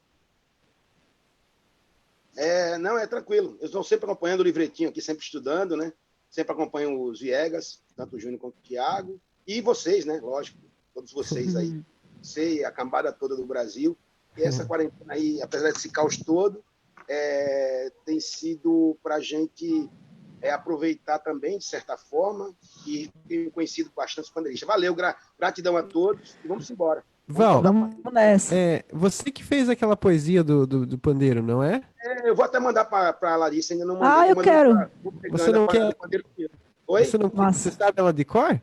Não, é tranquilo. Eu estou sempre acompanhando o livretinho aqui, sempre estudando, né? Sempre acompanho os Viegas, tanto o Júnior quanto o Thiago. E vocês, né? Lógico, todos vocês aí. Você e a cambada toda do Brasil. E essa quarentena aí, apesar desse caos todo, tem sido para a gente aproveitar também, de certa forma, e tenho conhecido bastante os pandeiristas. Valeu, gratidão a todos e vamos embora. Val, vamos nessa. Você que fez aquela poesia do pandeiro, não é? Eu vou até mandar para a Larissa, ainda não mandei. Eu quero. Você não quer? Oi? Você sabe ela de cor?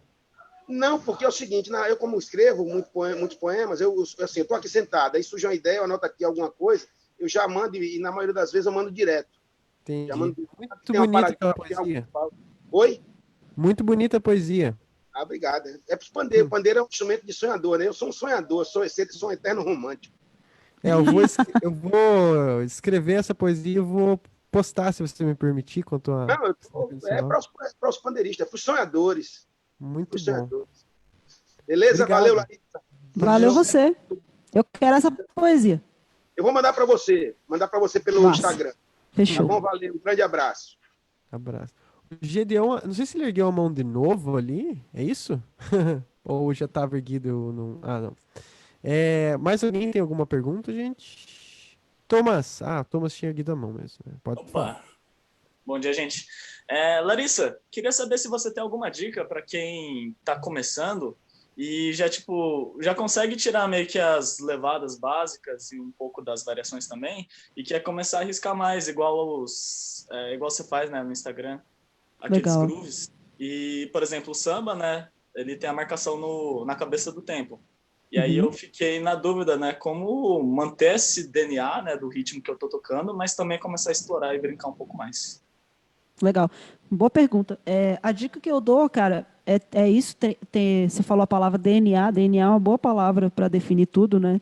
Não, porque é o seguinte, eu como escrevo muitos poemas, eu estou aqui sentado, aí surge uma ideia, eu anoto aqui alguma coisa, eu já mando, e na maioria das vezes eu mando direto. Entendi. Já mando, muito bonita aquela poesia. Oi? Muito bonita a poesia. Obrigado. É para o pandeiro. O pandeiro é um instrumento de sonhador, né? Eu sou um sonhador, sou um eterno romântico. Eu vou escrever essa poesia e vou postar, se você me permitir, quanto a... Não, para os pandeiristas, para os sonhadores. Muito bom. Beleza? Obrigado. Valeu, Larissa. Valeu você. Eu quero essa poesia. Eu vou mandar para você pelo Instagram. Fechou. Tá bom? Valeu. Um grande abraço. Abraço. O Gedeon, não sei se ele ergueu a mão de novo ali, é isso? Ou já estava erguido? Não. Mais alguém tem alguma pergunta, gente? Thomas. Thomas tinha erguido a mão mesmo. Pode falar. Bom dia, gente. Larissa, queria saber se você tem alguma dica para quem está começando e já consegue tirar meio que as levadas básicas e um pouco das variações também, e quer começar a arriscar mais, igual você faz, né, no Instagram, aqueles Legal. grooves. E, por exemplo, o samba, né, ele tem a marcação na cabeça do tempo. E aí eu fiquei na dúvida, né, como manter esse DNA, né, do ritmo que eu tô tocando, mas também começar a explorar e brincar um pouco mais. Legal. Boa pergunta. A dica que eu dou, cara, é isso. Você falou a palavra DNA. DNA é uma boa palavra para definir tudo, né?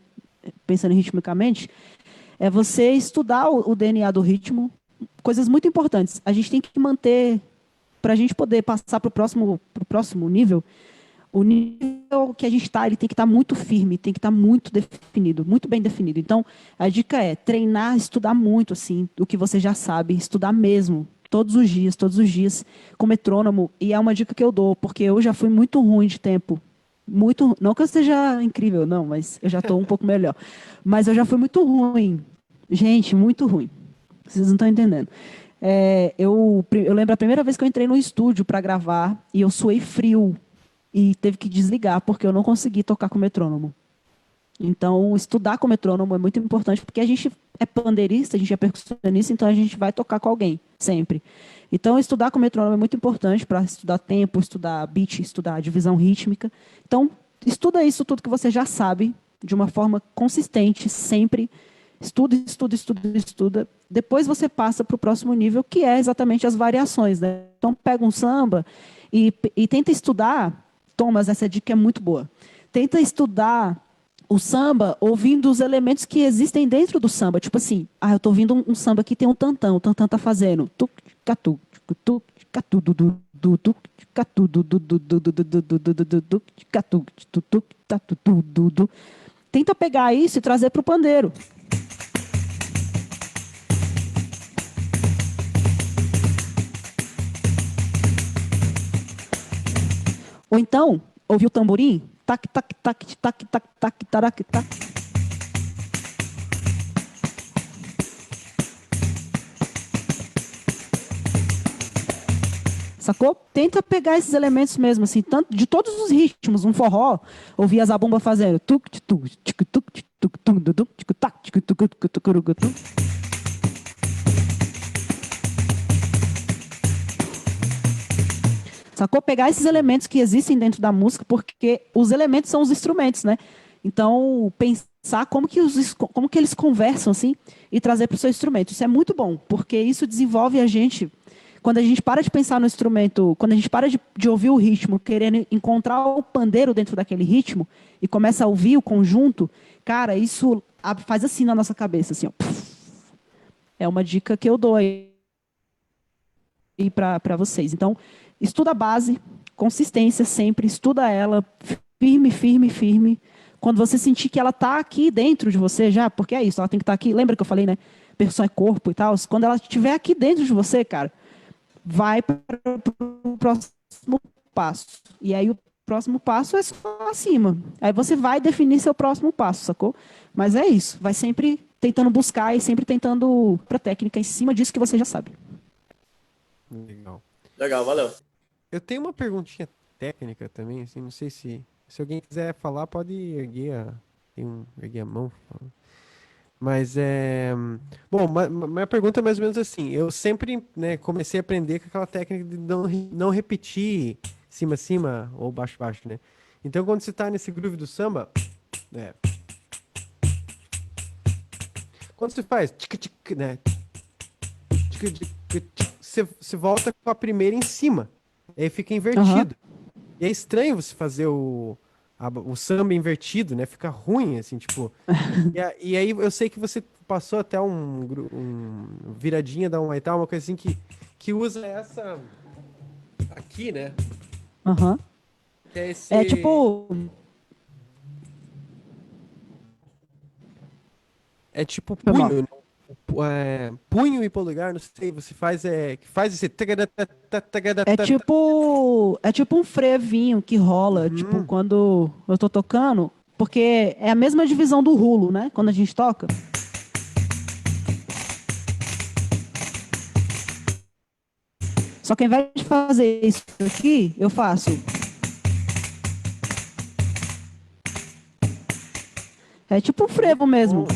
Pensando ritmicamente. É você estudar o DNA do ritmo. Coisas muito importantes. A gente tem que manter, para a gente poder passar para o próximo nível, o nível que a gente está, ele tem que estar muito firme, tem que estar muito definido, muito bem definido. Então, a dica é treinar, estudar muito, assim, o que você já sabe, estudar mesmo. Todos os dias, com metrônomo. E é uma dica que eu dou, porque eu já fui muito ruim de tempo. Não que eu seja incrível, não, mas eu já estou um pouco melhor. Mas eu já fui muito ruim. Gente, muito ruim. Vocês não estão entendendo. Eu lembro a primeira vez que eu entrei no estúdio para gravar e eu suei frio. E teve que desligar, porque eu não consegui tocar com metrônomo. Então, estudar com metrônomo é muito importante, porque a gente é pandeirista, a gente é percussionista, então a gente vai tocar com alguém, sempre. Então, estudar com metrônomo é muito importante para estudar tempo, estudar beat, estudar divisão rítmica. Então, estuda isso tudo que você já sabe, de uma forma consistente, sempre. Estuda. Depois você passa para o próximo nível, que é exatamente as variações, né? Então, pega um samba e tenta estudar. Thomas, essa dica é muito boa. Tenta estudar o samba ouvindo os elementos que existem dentro do samba. Tipo assim, eu estou ouvindo um samba que tem um tantão. O tantão está fazendo tenta pegar isso e trazer para o pandeiro. Ou então, ouvir o tamborim? Tac, tac, tac, tac, tac, tac, tarac, tac. Sacou? Tenta pegar esses elementos mesmo, assim, tanto de todos os ritmos, um forró, ouvir a zabumba fazendo tuc, tuc, tic, tuc, tic, tuc, tum, dudum, tic, tac, tic, tuc, tuc, tuc, tuc, tuc. Sacou? Pegar esses elementos que existem dentro da música, porque os elementos são os instrumentos, né? Então, pensar como que eles conversam, assim, e trazer para o seu instrumento. Isso é muito bom, porque isso desenvolve a gente. Quando a gente para de pensar no instrumento, quando a gente para de ouvir o ritmo, querendo encontrar o pandeiro dentro daquele ritmo, e começa a ouvir o conjunto, cara, isso faz assim na nossa cabeça, assim, ó. É uma dica que eu dou aí para vocês. Então, estuda a base, consistência sempre, estuda ela, firme, firme, firme. Quando você sentir que ela está aqui dentro de você já, porque é isso, ela tem que estar aqui. Lembra que eu falei, né? Percussão é corpo e tal. Quando ela estiver aqui dentro de você, cara, vai para o próximo passo. E aí o próximo passo é só acima. Aí você vai definir seu próximo passo, sacou? Mas é isso. Vai sempre tentando buscar e sempre tentando para técnica em cima disso que você já sabe. Legal. Legal, valeu. Eu tenho uma perguntinha técnica também, assim, não sei se alguém quiser falar, pode erguer a mão. Mas bom, minha pergunta é mais ou menos assim, eu sempre, né, comecei a aprender com aquela técnica de não repetir cima, ou baixo, né? Então quando você tá nesse groove do samba, quando você faz né? Você volta com a primeira em cima. E aí fica invertido. E é estranho você fazer o samba invertido, né? Fica ruim, assim, tipo... e aí eu sei que você passou até um viradinha da Huaytá, uma coisa assim que usa essa... Aqui, né? Que é esse... É tipo... É tipo punho, punho e polegar, não sei, você faz esse... É tipo um frevinho que rola, tipo, quando eu tô tocando, porque é a mesma divisão do rulo, né? Quando a gente toca. Só que ao invés de fazer isso aqui, eu faço... É tipo um frevo mesmo.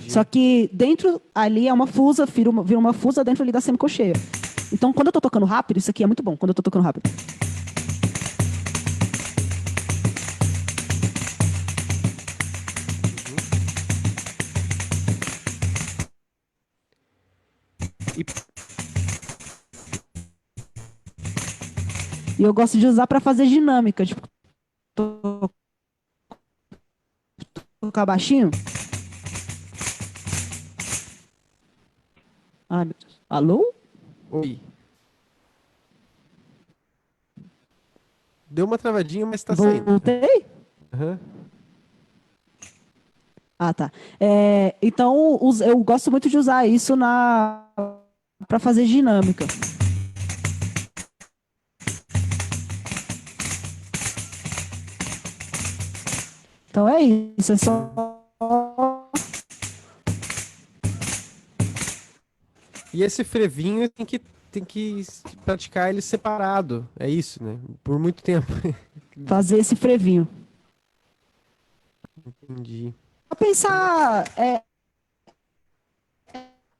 Só que dentro ali é uma fusa, vira uma fusa dentro ali da semicocheia. Então, quando eu tô tocando rápido, isso aqui é muito bom, quando eu tô tocando rápido. E eu gosto de usar para fazer dinâmica, tipo, tocar baixinho. Ai, meu Deus. Alô? Oi. Deu uma travadinha, mas tá saindo. Voltei? Ah, tá. Então, eu gosto muito de usar isso para fazer dinâmica. Então é isso, é só... E esse frevinho tem que praticar ele separado, é isso, né? Por muito tempo. Fazer esse frevinho. Entendi. Pra pensar, é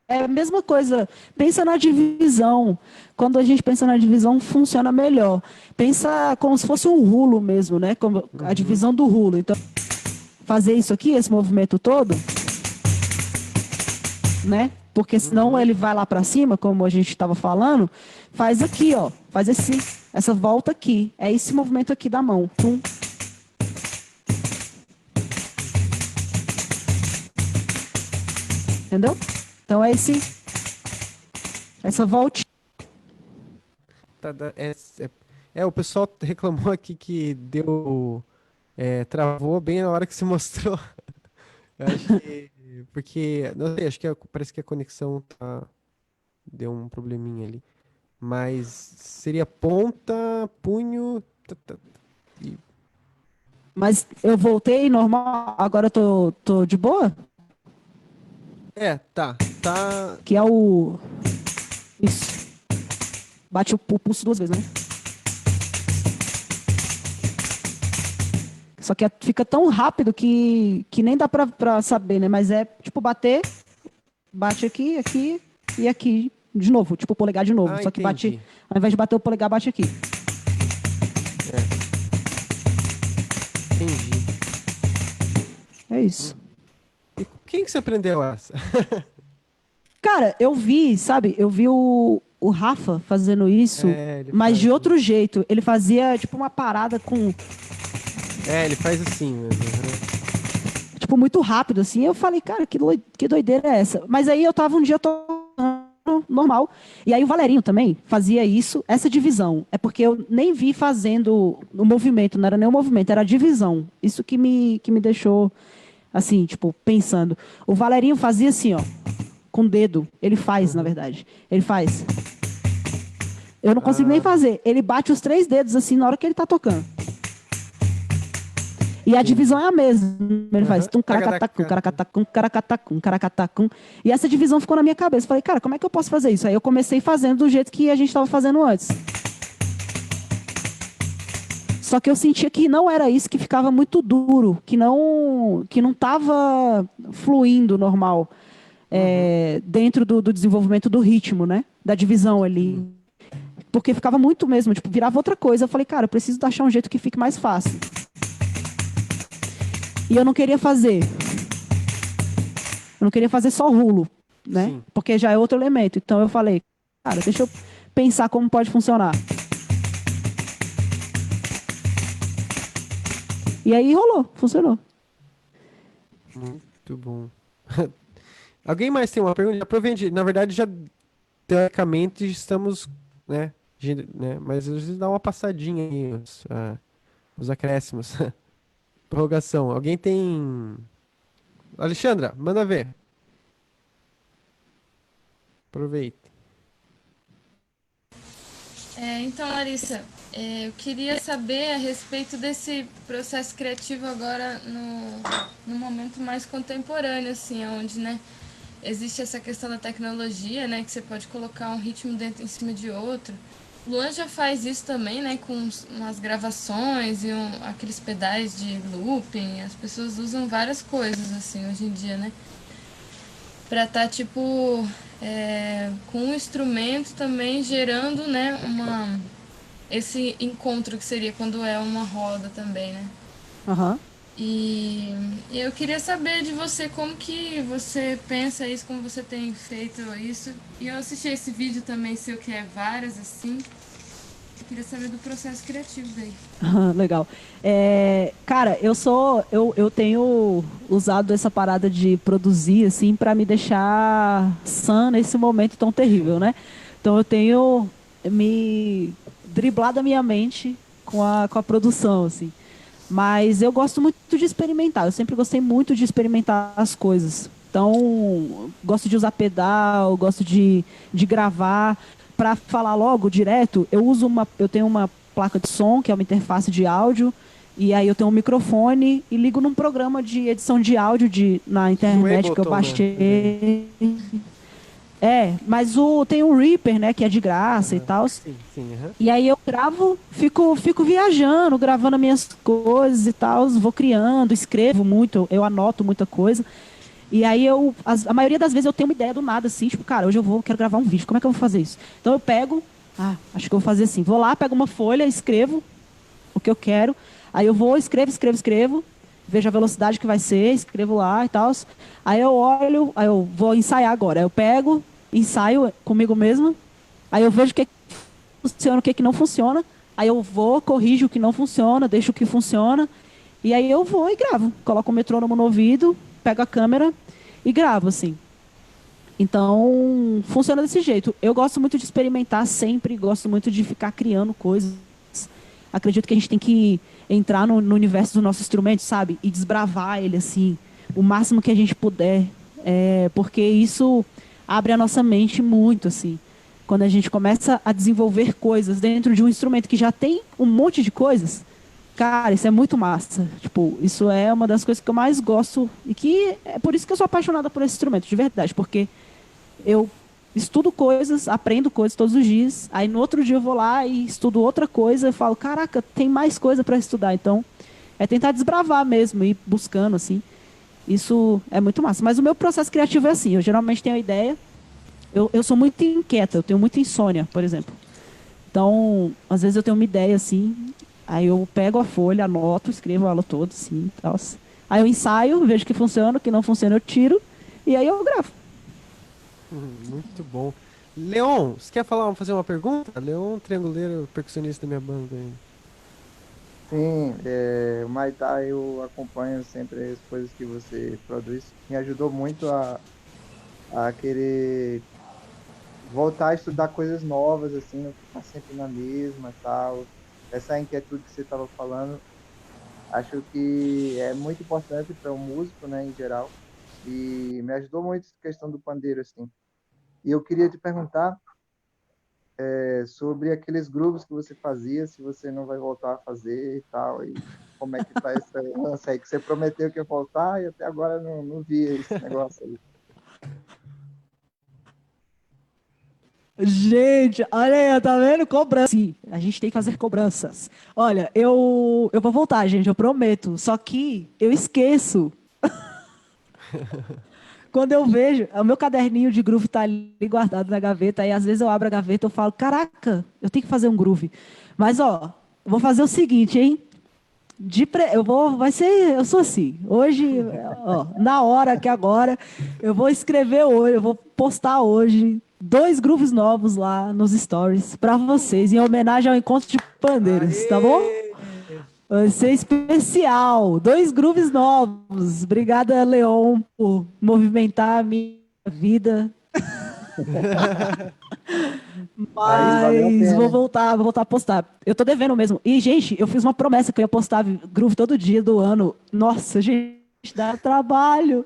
a mesma coisa. Pensa na divisão. Quando a gente pensa na divisão, funciona melhor. Pensa como se fosse um rulo mesmo, né? Como a divisão do rulo. Então, fazer isso aqui, esse movimento todo, né? Porque senão ele vai lá para cima, como a gente estava falando. Faz aqui, ó. Faz essa volta aqui. É esse movimento aqui da mão. Pum. Entendeu? Então é essa volta. O pessoal reclamou aqui que deu... travou bem na hora que se mostrou. Eu acho que... Porque, não sei, acho que parece que a conexão deu um probleminha ali. Mas seria ponta, punho... Mas eu voltei normal, agora eu tô de boa? Tá. Que é o... Isso. Bate o pulso 2 vezes, né? Só que fica tão rápido que nem dá pra saber, né? Mas é tipo bater, bate aqui e aqui, de novo, tipo polegar de novo. Só que bate, ao invés de bater o polegar, bate aqui. Entendi. É isso. E com quem que você aprendeu essa? Cara, eu vi, sabe? Eu vi o Rafa fazendo isso, mas de outro jeito. Ele fazia, tipo, uma parada com... Ele faz assim mesmo. Tipo, muito rápido, assim. Eu falei, cara, que doideira é essa? Mas aí eu tava um dia tocando normal. E aí o Valerinho também fazia isso, essa divisão. É porque eu nem vi fazendo o movimento, não era nem o movimento, era a divisão. Isso que me deixou, assim, tipo, pensando. O Valerinho fazia assim, ó, com o dedo. Ele faz, na verdade. Ele faz. Eu não consigo nem fazer. Ele bate os 3 dedos, assim, na hora que ele tá tocando. E a divisão é a mesma. Ele faz tum, caracatacum, caracatacum, caracatacum, caracatacum. E essa divisão ficou na minha cabeça. Falei, cara, como é que eu posso fazer isso? Aí eu comecei fazendo do jeito que a gente estava fazendo antes. Só que eu sentia que não era isso, que ficava muito duro, que não estava fluindo normal dentro do desenvolvimento do ritmo, né? Da divisão ali. Porque ficava muito mesmo, tipo, virava outra coisa. Eu falei, cara, eu preciso achar um jeito que fique mais fácil. E eu não queria fazer. Eu não queria fazer só rulo, né? Sim. Porque já é outro elemento. Então eu falei, cara, deixa eu pensar como pode funcionar. E aí rolou, funcionou. Muito bom. Alguém mais tem uma pergunta? Aproveite, na verdade, já teoricamente estamos, né? Mas às vezes dá uma passadinha aí, os acréscimos. Prorrogação. Alguém tem... Alexandra, manda ver. Aproveita. Então, Larissa, eu queria saber a respeito desse processo criativo agora no momento mais contemporâneo, assim, onde, né, existe essa questão da tecnologia, né, que você pode colocar um ritmo dentro em cima de outro. O Luan já faz isso também, né, com umas gravações e aqueles pedais de looping. As pessoas usam várias coisas, assim, hoje em dia, né, pra estar, tipo, com um instrumento também gerando, né, esse encontro que seria quando é uma roda também, né. Aham. E eu queria saber de você como que você pensa isso, como você tem feito isso. E eu assisti esse vídeo também, seu, que é várias, assim. Eu queria saber do processo criativo daí. Legal. Cara, eu tenho usado essa parada de produzir, assim, para me deixar sã nesse momento tão terrível, né? Então eu tenho me driblado a minha mente com a produção, assim. Mas eu gosto muito de experimentar. Eu sempre gostei muito de experimentar as coisas. Então, gosto de usar pedal, gosto de gravar. Para falar logo, direto, eu tenho uma placa de som, que é uma interface de áudio, e aí eu tenho um microfone e ligo num programa de edição de áudio na internet que eu baixei. Mas tem o Reaper, né, que é de graça e tal. Sim, uhum. E aí eu gravo, fico viajando, gravando as minhas coisas e tal, vou criando, escrevo muito, eu anoto muita coisa. E aí a maioria das vezes eu tenho uma ideia do nada, assim, tipo, cara, hoje quero gravar um vídeo, como é que eu vou fazer isso? Então eu pego, acho que eu vou fazer assim, vou lá, pego uma folha, escrevo o que eu quero, aí eu vou, escrevo, vejo a velocidade que vai ser, escrevo lá e tal. Aí eu olho, aí eu vou ensaiar agora. Aí eu pego, ensaio comigo mesma, aí eu vejo o que funciona, o que não funciona, aí eu vou, corrijo o que não funciona, deixo o que funciona, e aí eu vou e gravo. Coloco o metrônomo no ouvido, pego a câmera e gravo, assim. Então, funciona desse jeito. Eu gosto muito de experimentar sempre, gosto muito de ficar criando coisas. Acredito que a gente tem que entrar no universo do nosso instrumento, sabe? E desbravar ele, assim, o máximo que a gente puder. Porque isso abre a nossa mente muito, assim. Quando a gente começa a desenvolver coisas dentro de um instrumento que já tem um monte de coisas, cara, isso é muito massa. Tipo, isso é uma das coisas que eu mais gosto e que é por isso que eu sou apaixonada por esse instrumento, de verdade, porque eu estudo coisas, aprendo coisas todos os dias, aí no outro dia eu vou lá e estudo outra coisa e falo, caraca, tem mais coisa para estudar. Então, é tentar desbravar mesmo, ir buscando, assim. Isso é muito massa. Mas o meu processo criativo é assim, eu geralmente tenho a ideia, eu sou muito inquieta, eu tenho muita insônia, por exemplo. Então, às vezes eu tenho uma ideia assim, aí eu pego a folha, anoto, escrevo ela toda assim, tal. Aí eu ensaio, vejo que funciona, que não funciona eu tiro, e aí eu gravo. Muito bom. Leon, você quer fazer uma pergunta? Leon, trianguleiro, percussionista da minha banda aí. Sim, o Maitá eu acompanho sempre as coisas que você produz. Me ajudou muito a querer voltar a estudar coisas novas, assim, não ficar sempre na mesma, tal. Essa inquietude que você estava falando, acho que é muito importante para um músico, né, em geral. E me ajudou muito essa questão do pandeiro, assim. E eu queria te perguntar sobre aqueles grooves que você fazia, se você não vai voltar a fazer e tal, e como é que tá esse lance aí, que você prometeu que ia voltar e até agora não vi esse negócio aí. Gente, olha aí, tá vendo? Cobrança. Sim, a gente tem que fazer cobranças. Olha, eu vou voltar, gente, eu prometo. Só que eu esqueço. Quando eu vejo, o meu caderninho de groove tá ali guardado na gaveta, e às vezes eu abro a gaveta e falo, caraca, eu tenho que fazer um groove. Mas, ó, eu vou fazer o seguinte, hein? Eu sou assim. Hoje, ó, na hora que agora, eu vou escrever hoje, eu vou postar hoje 2 grooves novos lá nos stories para vocês, em homenagem ao encontro de pandeiros, tá bom? Vai ser especial. 2 grooves novos. Obrigada, Leon, por movimentar a minha vida. Mas vou voltar a postar. Eu tô devendo mesmo. E, gente, eu fiz uma promessa que eu ia postar groove todo dia do ano. Nossa, gente, dá trabalho.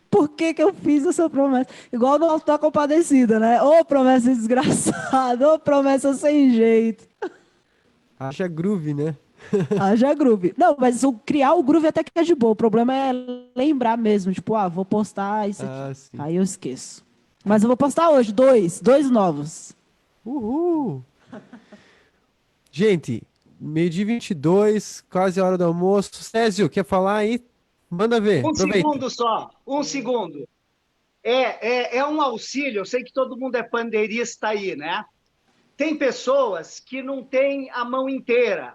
Por que que eu fiz essa promessa? Igual no Auto da Compadecida, né? Ô promessa desgraçada, ô promessa sem jeito. Haja groove, né? Haja groove. Não, mas criar o groove até que é de boa. O problema é lembrar mesmo. Tipo, vou postar isso aqui. Sim. Aí eu esqueço. Mas eu vou postar hoje, 2 novos. Uhul! Gente, 12h22, quase a hora do almoço. Césio, quer falar aí? Manda ver. Aproveita. Segundo só, um segundo. É um auxílio, eu sei que todo mundo é pandeirista aí, né? Tem pessoas que não têm a mão inteira,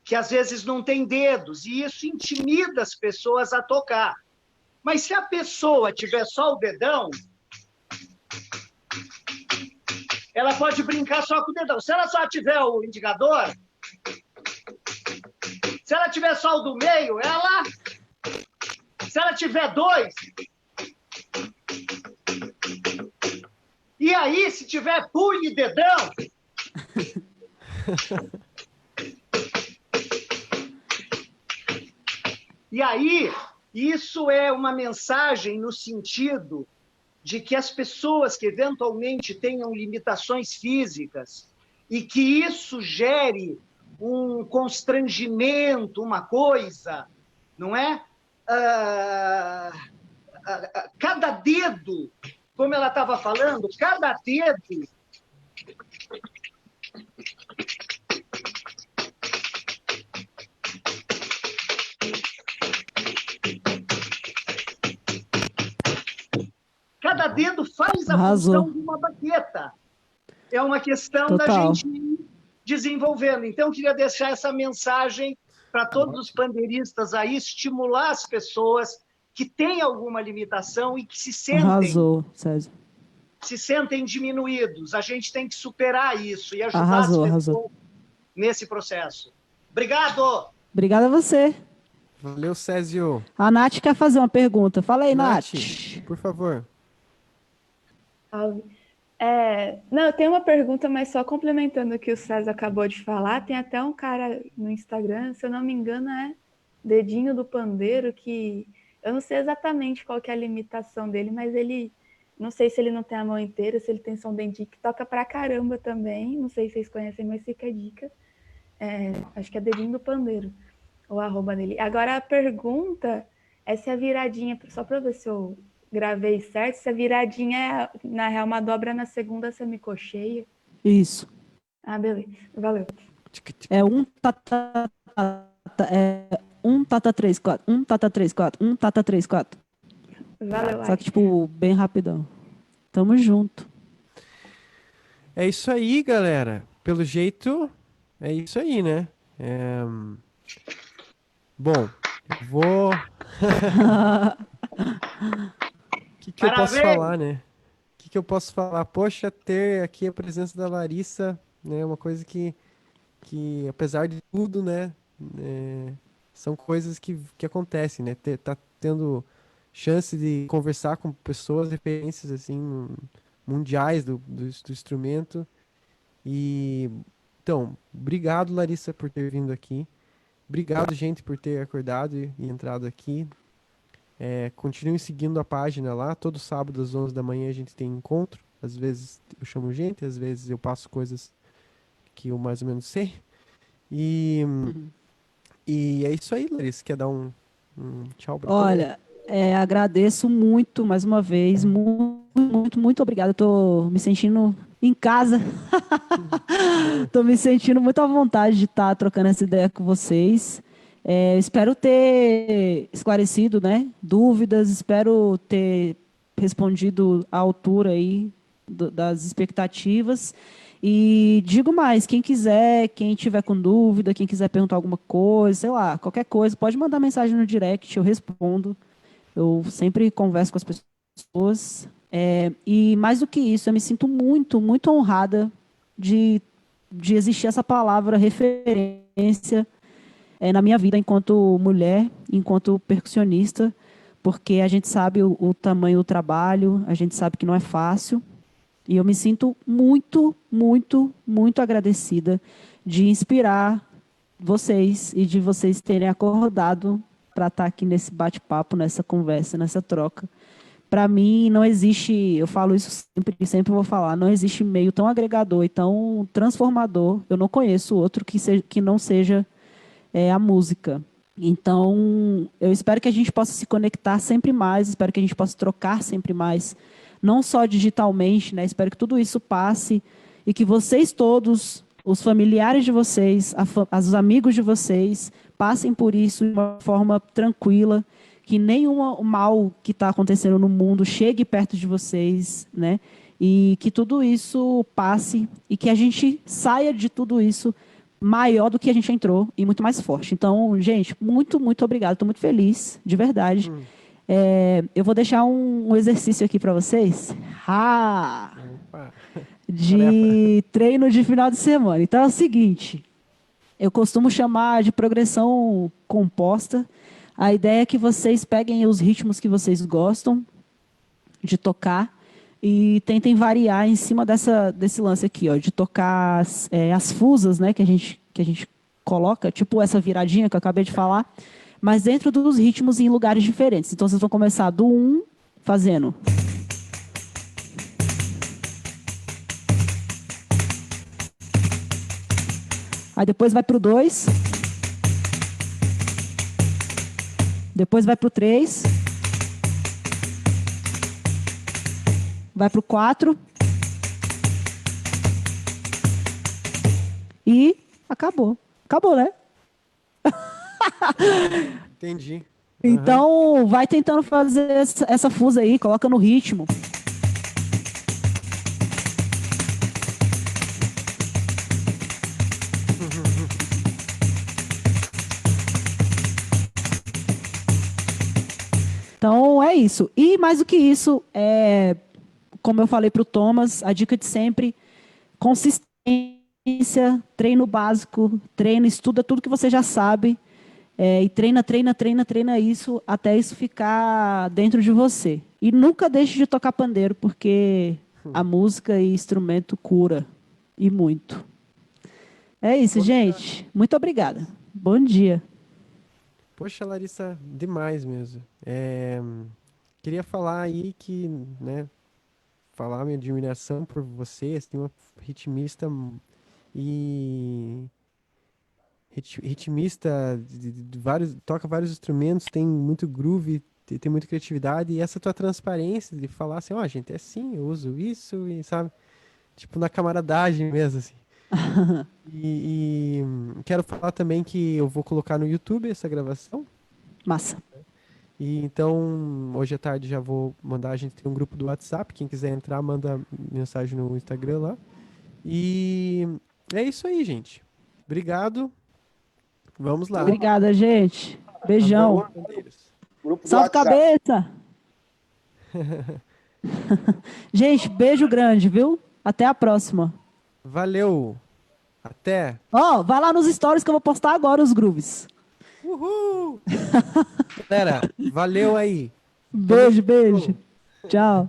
que às vezes não têm dedos, e isso intimida as pessoas a tocar. Mas se a pessoa tiver só o dedão, ela pode brincar só com o dedão. Se ela só tiver o indicador, se ela tiver só o do meio, se ela tiver 2, e aí, se tiver punho e dedão, e aí, isso é uma mensagem no sentido de que as pessoas que eventualmente tenham limitações físicas e que isso gere um constrangimento, uma coisa, não é? Cada dedo, como ela estava falando, cada dedo faz a função de uma baqueta. É uma questão da gente ir desenvolvendo. Então, eu queria deixar essa mensagem para todos os pandeiristas aí, estimular as pessoas que têm alguma limitação e que se sentem diminuídos. A gente tem que superar isso e ajudar as pessoas nesse processo. Obrigado! Obrigada a você. Valeu, Césio. A Nath quer fazer uma pergunta. Fala aí, Nath. Por favor. Não, eu tenho uma pergunta, mas só complementando o que o César acabou de falar, tem até um cara no Instagram, se eu não me engano, é Dedinho do Pandeiro, que eu não sei exatamente qual que é a limitação dele, mas ele, não sei se ele não tem a mão inteira, se ele tem som dentinho, que toca pra caramba também, não sei se vocês conhecem, mas fica a dica. Acho que é Dedinho do Pandeiro, o arroba dele. Agora a pergunta é se a viradinha, só para ver se eu gravei certo, se a viradinha é, na real, uma dobra na segunda semicocheia. Isso. Beleza. Valeu. É um tata 3, 4, um tata 3, 4, um tata 3, 4. Valeu. Só que, tipo, bem rapidão. Tamo junto. É isso aí, galera. Pelo jeito, é isso aí, né? Bom, eu vou... O que eu posso Parabéns! falar, né? O que eu posso falar? Poxa, ter aqui a presença da Larissa, né? Uma coisa que apesar de tudo, né? São coisas que acontecem, né? Tá tendo chance de conversar com pessoas, referências, assim, mundiais do instrumento. E, então, obrigado, Larissa, por ter vindo aqui. Obrigado, gente, por ter acordado e entrado aqui. Continuem seguindo a página lá. Todo sábado às 11 da manhã a gente tem encontro. Às vezes eu chamo gente, às vezes eu passo coisas que eu mais ou menos sei. E é isso aí, Larissa. Quer dar um tchau pra Olha, agradeço muito, mais uma vez. Muito, muito, muito obrigada. Estou me sentindo em casa. Estou me sentindo muito à vontade de estar trocando essa ideia com vocês. Espero ter esclarecido, né, dúvidas, espero ter respondido à altura aí das expectativas. E digo mais, quem quiser, quem tiver com dúvida, quem quiser perguntar alguma coisa, sei lá, qualquer coisa, pode mandar mensagem no direct, eu respondo. Eu sempre converso com as pessoas. E mais do que isso, eu me sinto muito, muito honrada de existir essa palavra referência na minha vida enquanto mulher, enquanto percussionista, porque a gente sabe o tamanho do trabalho, a gente sabe que não é fácil, e eu me sinto muito, muito, muito agradecida de inspirar vocês e de vocês terem acordado para estar aqui nesse bate-papo, nessa conversa, nessa troca. Para mim, não existe, eu falo isso sempre, sempre vou falar, não existe meio tão agregador e tão transformador, eu não conheço outro que não seja a música. Então, eu espero que a gente possa se conectar sempre mais, espero que a gente possa trocar sempre mais, não só digitalmente, né? Espero que tudo isso passe e que vocês todos, os familiares de vocês, os amigos de vocês, passem por isso de uma forma tranquila, que nenhum mal que está acontecendo no mundo chegue perto de vocês, né? E que tudo isso passe e que a gente saia de tudo isso maior do que a gente entrou e muito mais forte. Então, gente, muito, muito obrigado. Estou muito feliz, de verdade. Eu vou deixar um exercício aqui para vocês. De treino de final de semana. Então é o seguinte, eu costumo chamar de progressão composta. A ideia é que vocês peguem os ritmos que vocês gostam de tocar e tentem variar em cima desse lance aqui, ó, de tocar as fusas, né, que a gente coloca, tipo essa viradinha que eu acabei de falar, mas dentro dos ritmos em lugares diferentes. Então, vocês vão começar do 1, fazendo. Aí depois vai para o 2. Depois vai para o 3. Vai para o 4. E acabou. Acabou, né? Entendi. Então, vai tentando fazer essa fusa aí, coloca no ritmo. Então, é isso. E mais do que isso, como eu falei para o Thomas, a dica de sempre, consistência, treino básico, treina, estuda tudo que você já sabe, e treina isso, até isso ficar dentro de você. E nunca deixe de tocar pandeiro, porque a música e instrumento cura, e muito. É isso, gente. Muito obrigada. Bom dia. Poxa, Larissa, demais mesmo. Queria falar aí que, né, falar minha admiração por você, assim, uma ritmista ritmista de vários, toca vários instrumentos, tem muito groove, tem muita criatividade, e essa tua transparência de falar assim, ó, gente, é assim, eu uso isso, e sabe, tipo, na camaradagem mesmo, assim. E quero falar também que eu vou colocar no YouTube essa gravação. Massa. E então, hoje à tarde já vou mandar, a gente tem um grupo do WhatsApp, quem quiser entrar, manda mensagem no Instagram lá. E é isso aí, gente. Obrigado. Vamos lá. Obrigada, gente. Beijão. Grupo do Salve WhatsApp. cabeça. Gente, beijo grande, viu? Até a próxima. Valeu. Até. Ó, vai lá nos stories que eu vou postar agora os grooves. Uhul! Galera, valeu aí. Beijo, beijo. Tchau.